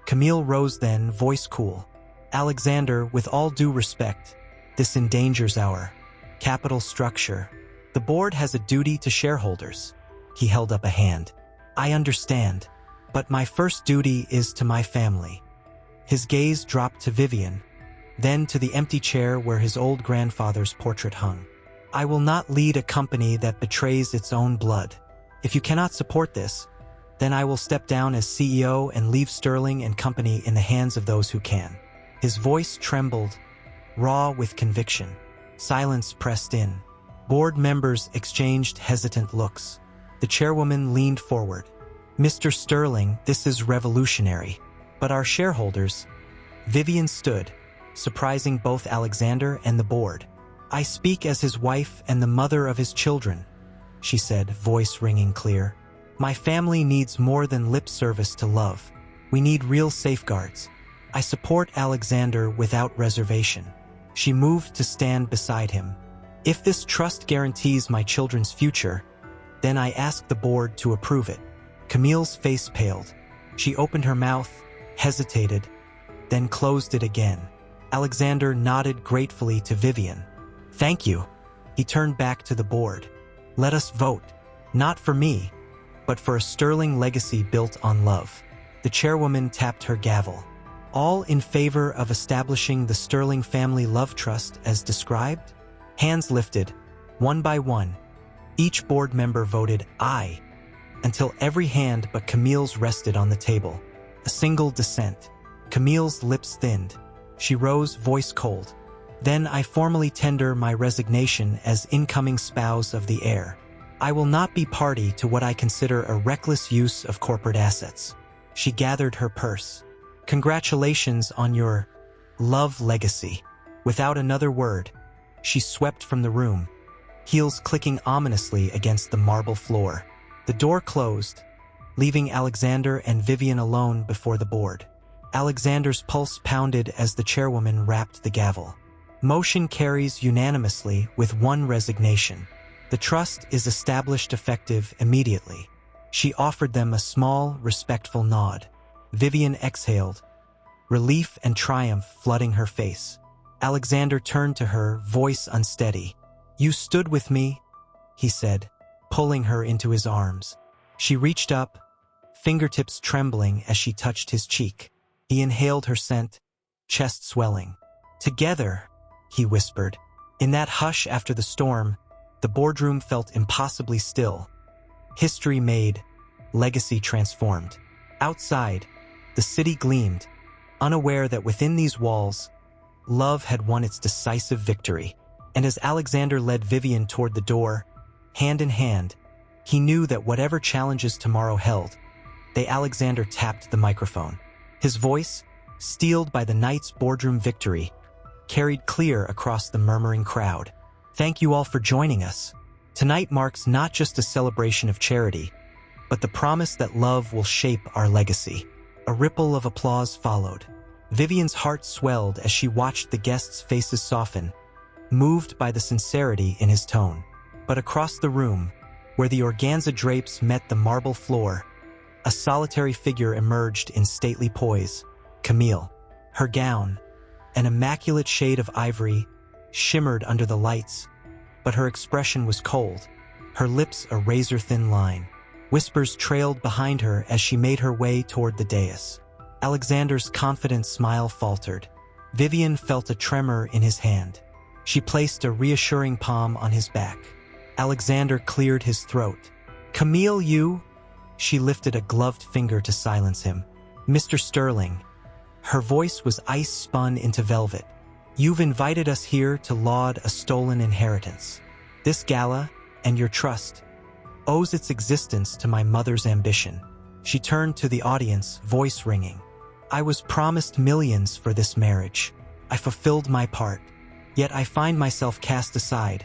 Camille rose then, voice cool. Alexander, with all due respect, this endangers our capital structure. The board has a duty to shareholders. He held up a hand. I understand, but my first duty is to my family. His gaze dropped to Vivian, then to the empty chair where his old grandfather's portrait hung. I will not lead a company that betrays its own blood. If you cannot support this, then I will step down as CEO and leave Sterling and Company in the hands of those who can. His voice trembled, raw with conviction. Silence pressed in. Board members exchanged hesitant looks. The chairwoman leaned forward. Mr. Sterling, this is revolutionary. But our shareholders... Vivian stood, surprising both Alexander and the board. I speak as his wife and the mother of his children, she said, voice ringing clear. My family needs more than lip service to love. We need real safeguards. I support Alexander without reservation. She moved to stand beside him. If this trust guarantees my children's future, then I ask the board to approve it. Camille's face paled. She opened her mouth, hesitated, then closed it again. Alexander nodded gratefully to Vivian. Thank you. He turned back to the board. Let us vote. Not for me, but for a Sterling legacy built on love. The chairwoman tapped her gavel. All in favor of establishing the Sterling Family Love Trust as described? Hands lifted, one by one. Each board member voted aye, until every hand but Camille's rested on the table. A single dissent. Camille's lips thinned. She rose, voice cold. Then I formally tender my resignation as incoming spouse of the heir. I will not be party to what I consider a reckless use of corporate assets. She gathered her purse. Congratulations on your love legacy. Without another word, she swept from the room, heels clicking ominously against the marble floor. The door closed, leaving Alexander and Vivian alone before the board. Alexander's pulse pounded as the chairwoman rapped the gavel. Motion carries unanimously with one resignation. The trust is established effective immediately. She offered them a small, respectful nod. Vivian exhaled, relief and triumph flooding her face. Alexander turned to her, voice unsteady. "You stood with me," he said, pulling her into his arms. She reached up, fingertips trembling as she touched his cheek. He inhaled her scent, chest swelling. "Together," he whispered. In that hush after the storm, the boardroom felt impossibly still. History made, legacy transformed. Outside, the city gleamed, unaware that within these walls, love had won its decisive victory. And as Alexander led Vivian toward the door, hand in hand, he knew that whatever challenges tomorrow held, Alexander tapped the microphone. His voice, steeled by the night's boardroom victory, carried clear across the murmuring crowd. "Thank you all for joining us. Tonight marks not just a celebration of charity, but the promise that love will shape our legacy." A ripple of applause followed. Vivian's heart swelled as she watched the guests' faces soften, moved by the sincerity in his tone. But across the room, where the organza drapes met the marble floor, a solitary figure emerged in stately poise. Camille. Her gown, an immaculate shade of ivory, shimmered under the lights, but her expression was cold, her lips a razor-thin line. Whispers trailed behind her as she made her way toward the dais. Alexander's confident smile faltered. Vivian felt a tremor in his hand. She placed a reassuring palm on his back. Alexander cleared his throat. "Camille, you?" She lifted a gloved finger to silence him. "Mr. Sterling." Her voice was ice spun into velvet. "You've invited us here to laud a stolen inheritance. This gala, and your trust, owes its existence to my mother's ambition." She turned to the audience, voice ringing. "I was promised millions for this marriage. I fulfilled my part. Yet I find myself cast aside,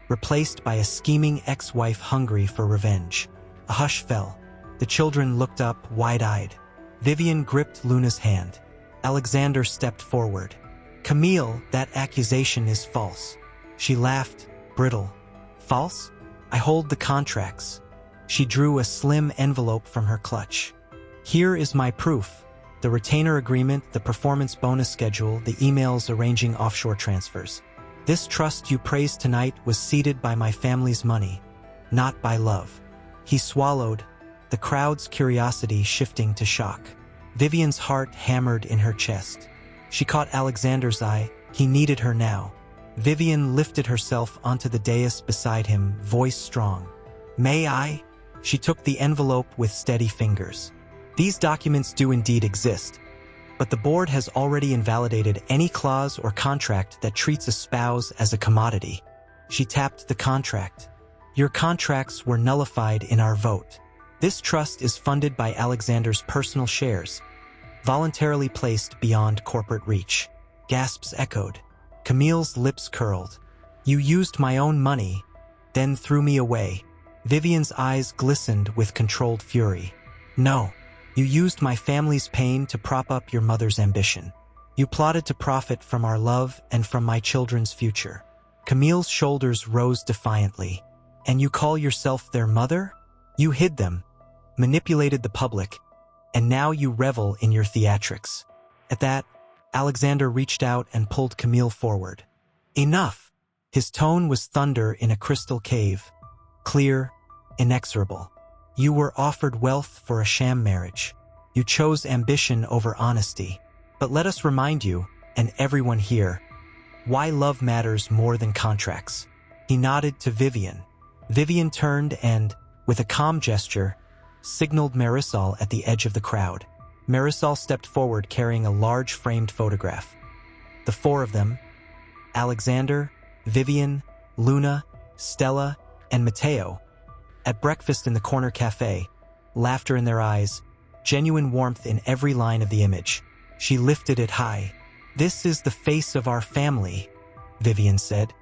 replaced by a scheming ex-wife hungry for revenge." A hush fell. The children looked up, wide-eyed. Vivian gripped Luna's hand. Alexander stepped forward. "Camille, that accusation is false." She laughed, brittle. "False? I hold the contracts." She drew a slim envelope from her clutch. "Here is my proof. The retainer agreement, the performance bonus schedule, the emails arranging offshore transfers. This trust you praised tonight was seeded by my family's money, not by love." He swallowed, the crowd's curiosity shifting to shock. Vivian's heart hammered in her chest. She caught Alexander's eye. He needed her now. Vivian lifted herself onto the dais beside him, voice strong. "May I?" She took the envelope with steady fingers. "These documents do indeed exist, but the board has already invalidated any clause or contract that treats a spouse as a commodity." She tapped the contract. "Your contracts were nullified in our vote. This trust is funded by Alexander's personal shares, voluntarily placed beyond corporate reach." Gasps echoed. Camille's lips curled. "You used my own money, then threw me away." Vivian's eyes glistened with controlled fury. "No, you used my family's pain to prop up your mother's ambition. You plotted to profit from our love and from my children's future." Camille's shoulders rose defiantly. "And you call yourself their mother? You hid them, manipulated the public, and now you revel in your theatrics." At that, Alexander reached out and pulled Camille forward. "Enough!" His tone was thunder in a crystal cave, clear, inexorable. "You were offered wealth for a sham marriage. You chose ambition over honesty. But let us remind you, and everyone here, why love matters more than contracts." He nodded to Vivian. Vivian turned and, with a calm gesture, signaled Marisol at the edge of the crowd. Marisol stepped forward carrying a large framed photograph. The four of them, Alexander, Vivian, Luna, Stella, and Mateo, at breakfast in the corner cafe, laughter in their eyes, genuine warmth in every line of the image. She lifted it high. "This is the face of our family," Vivian said.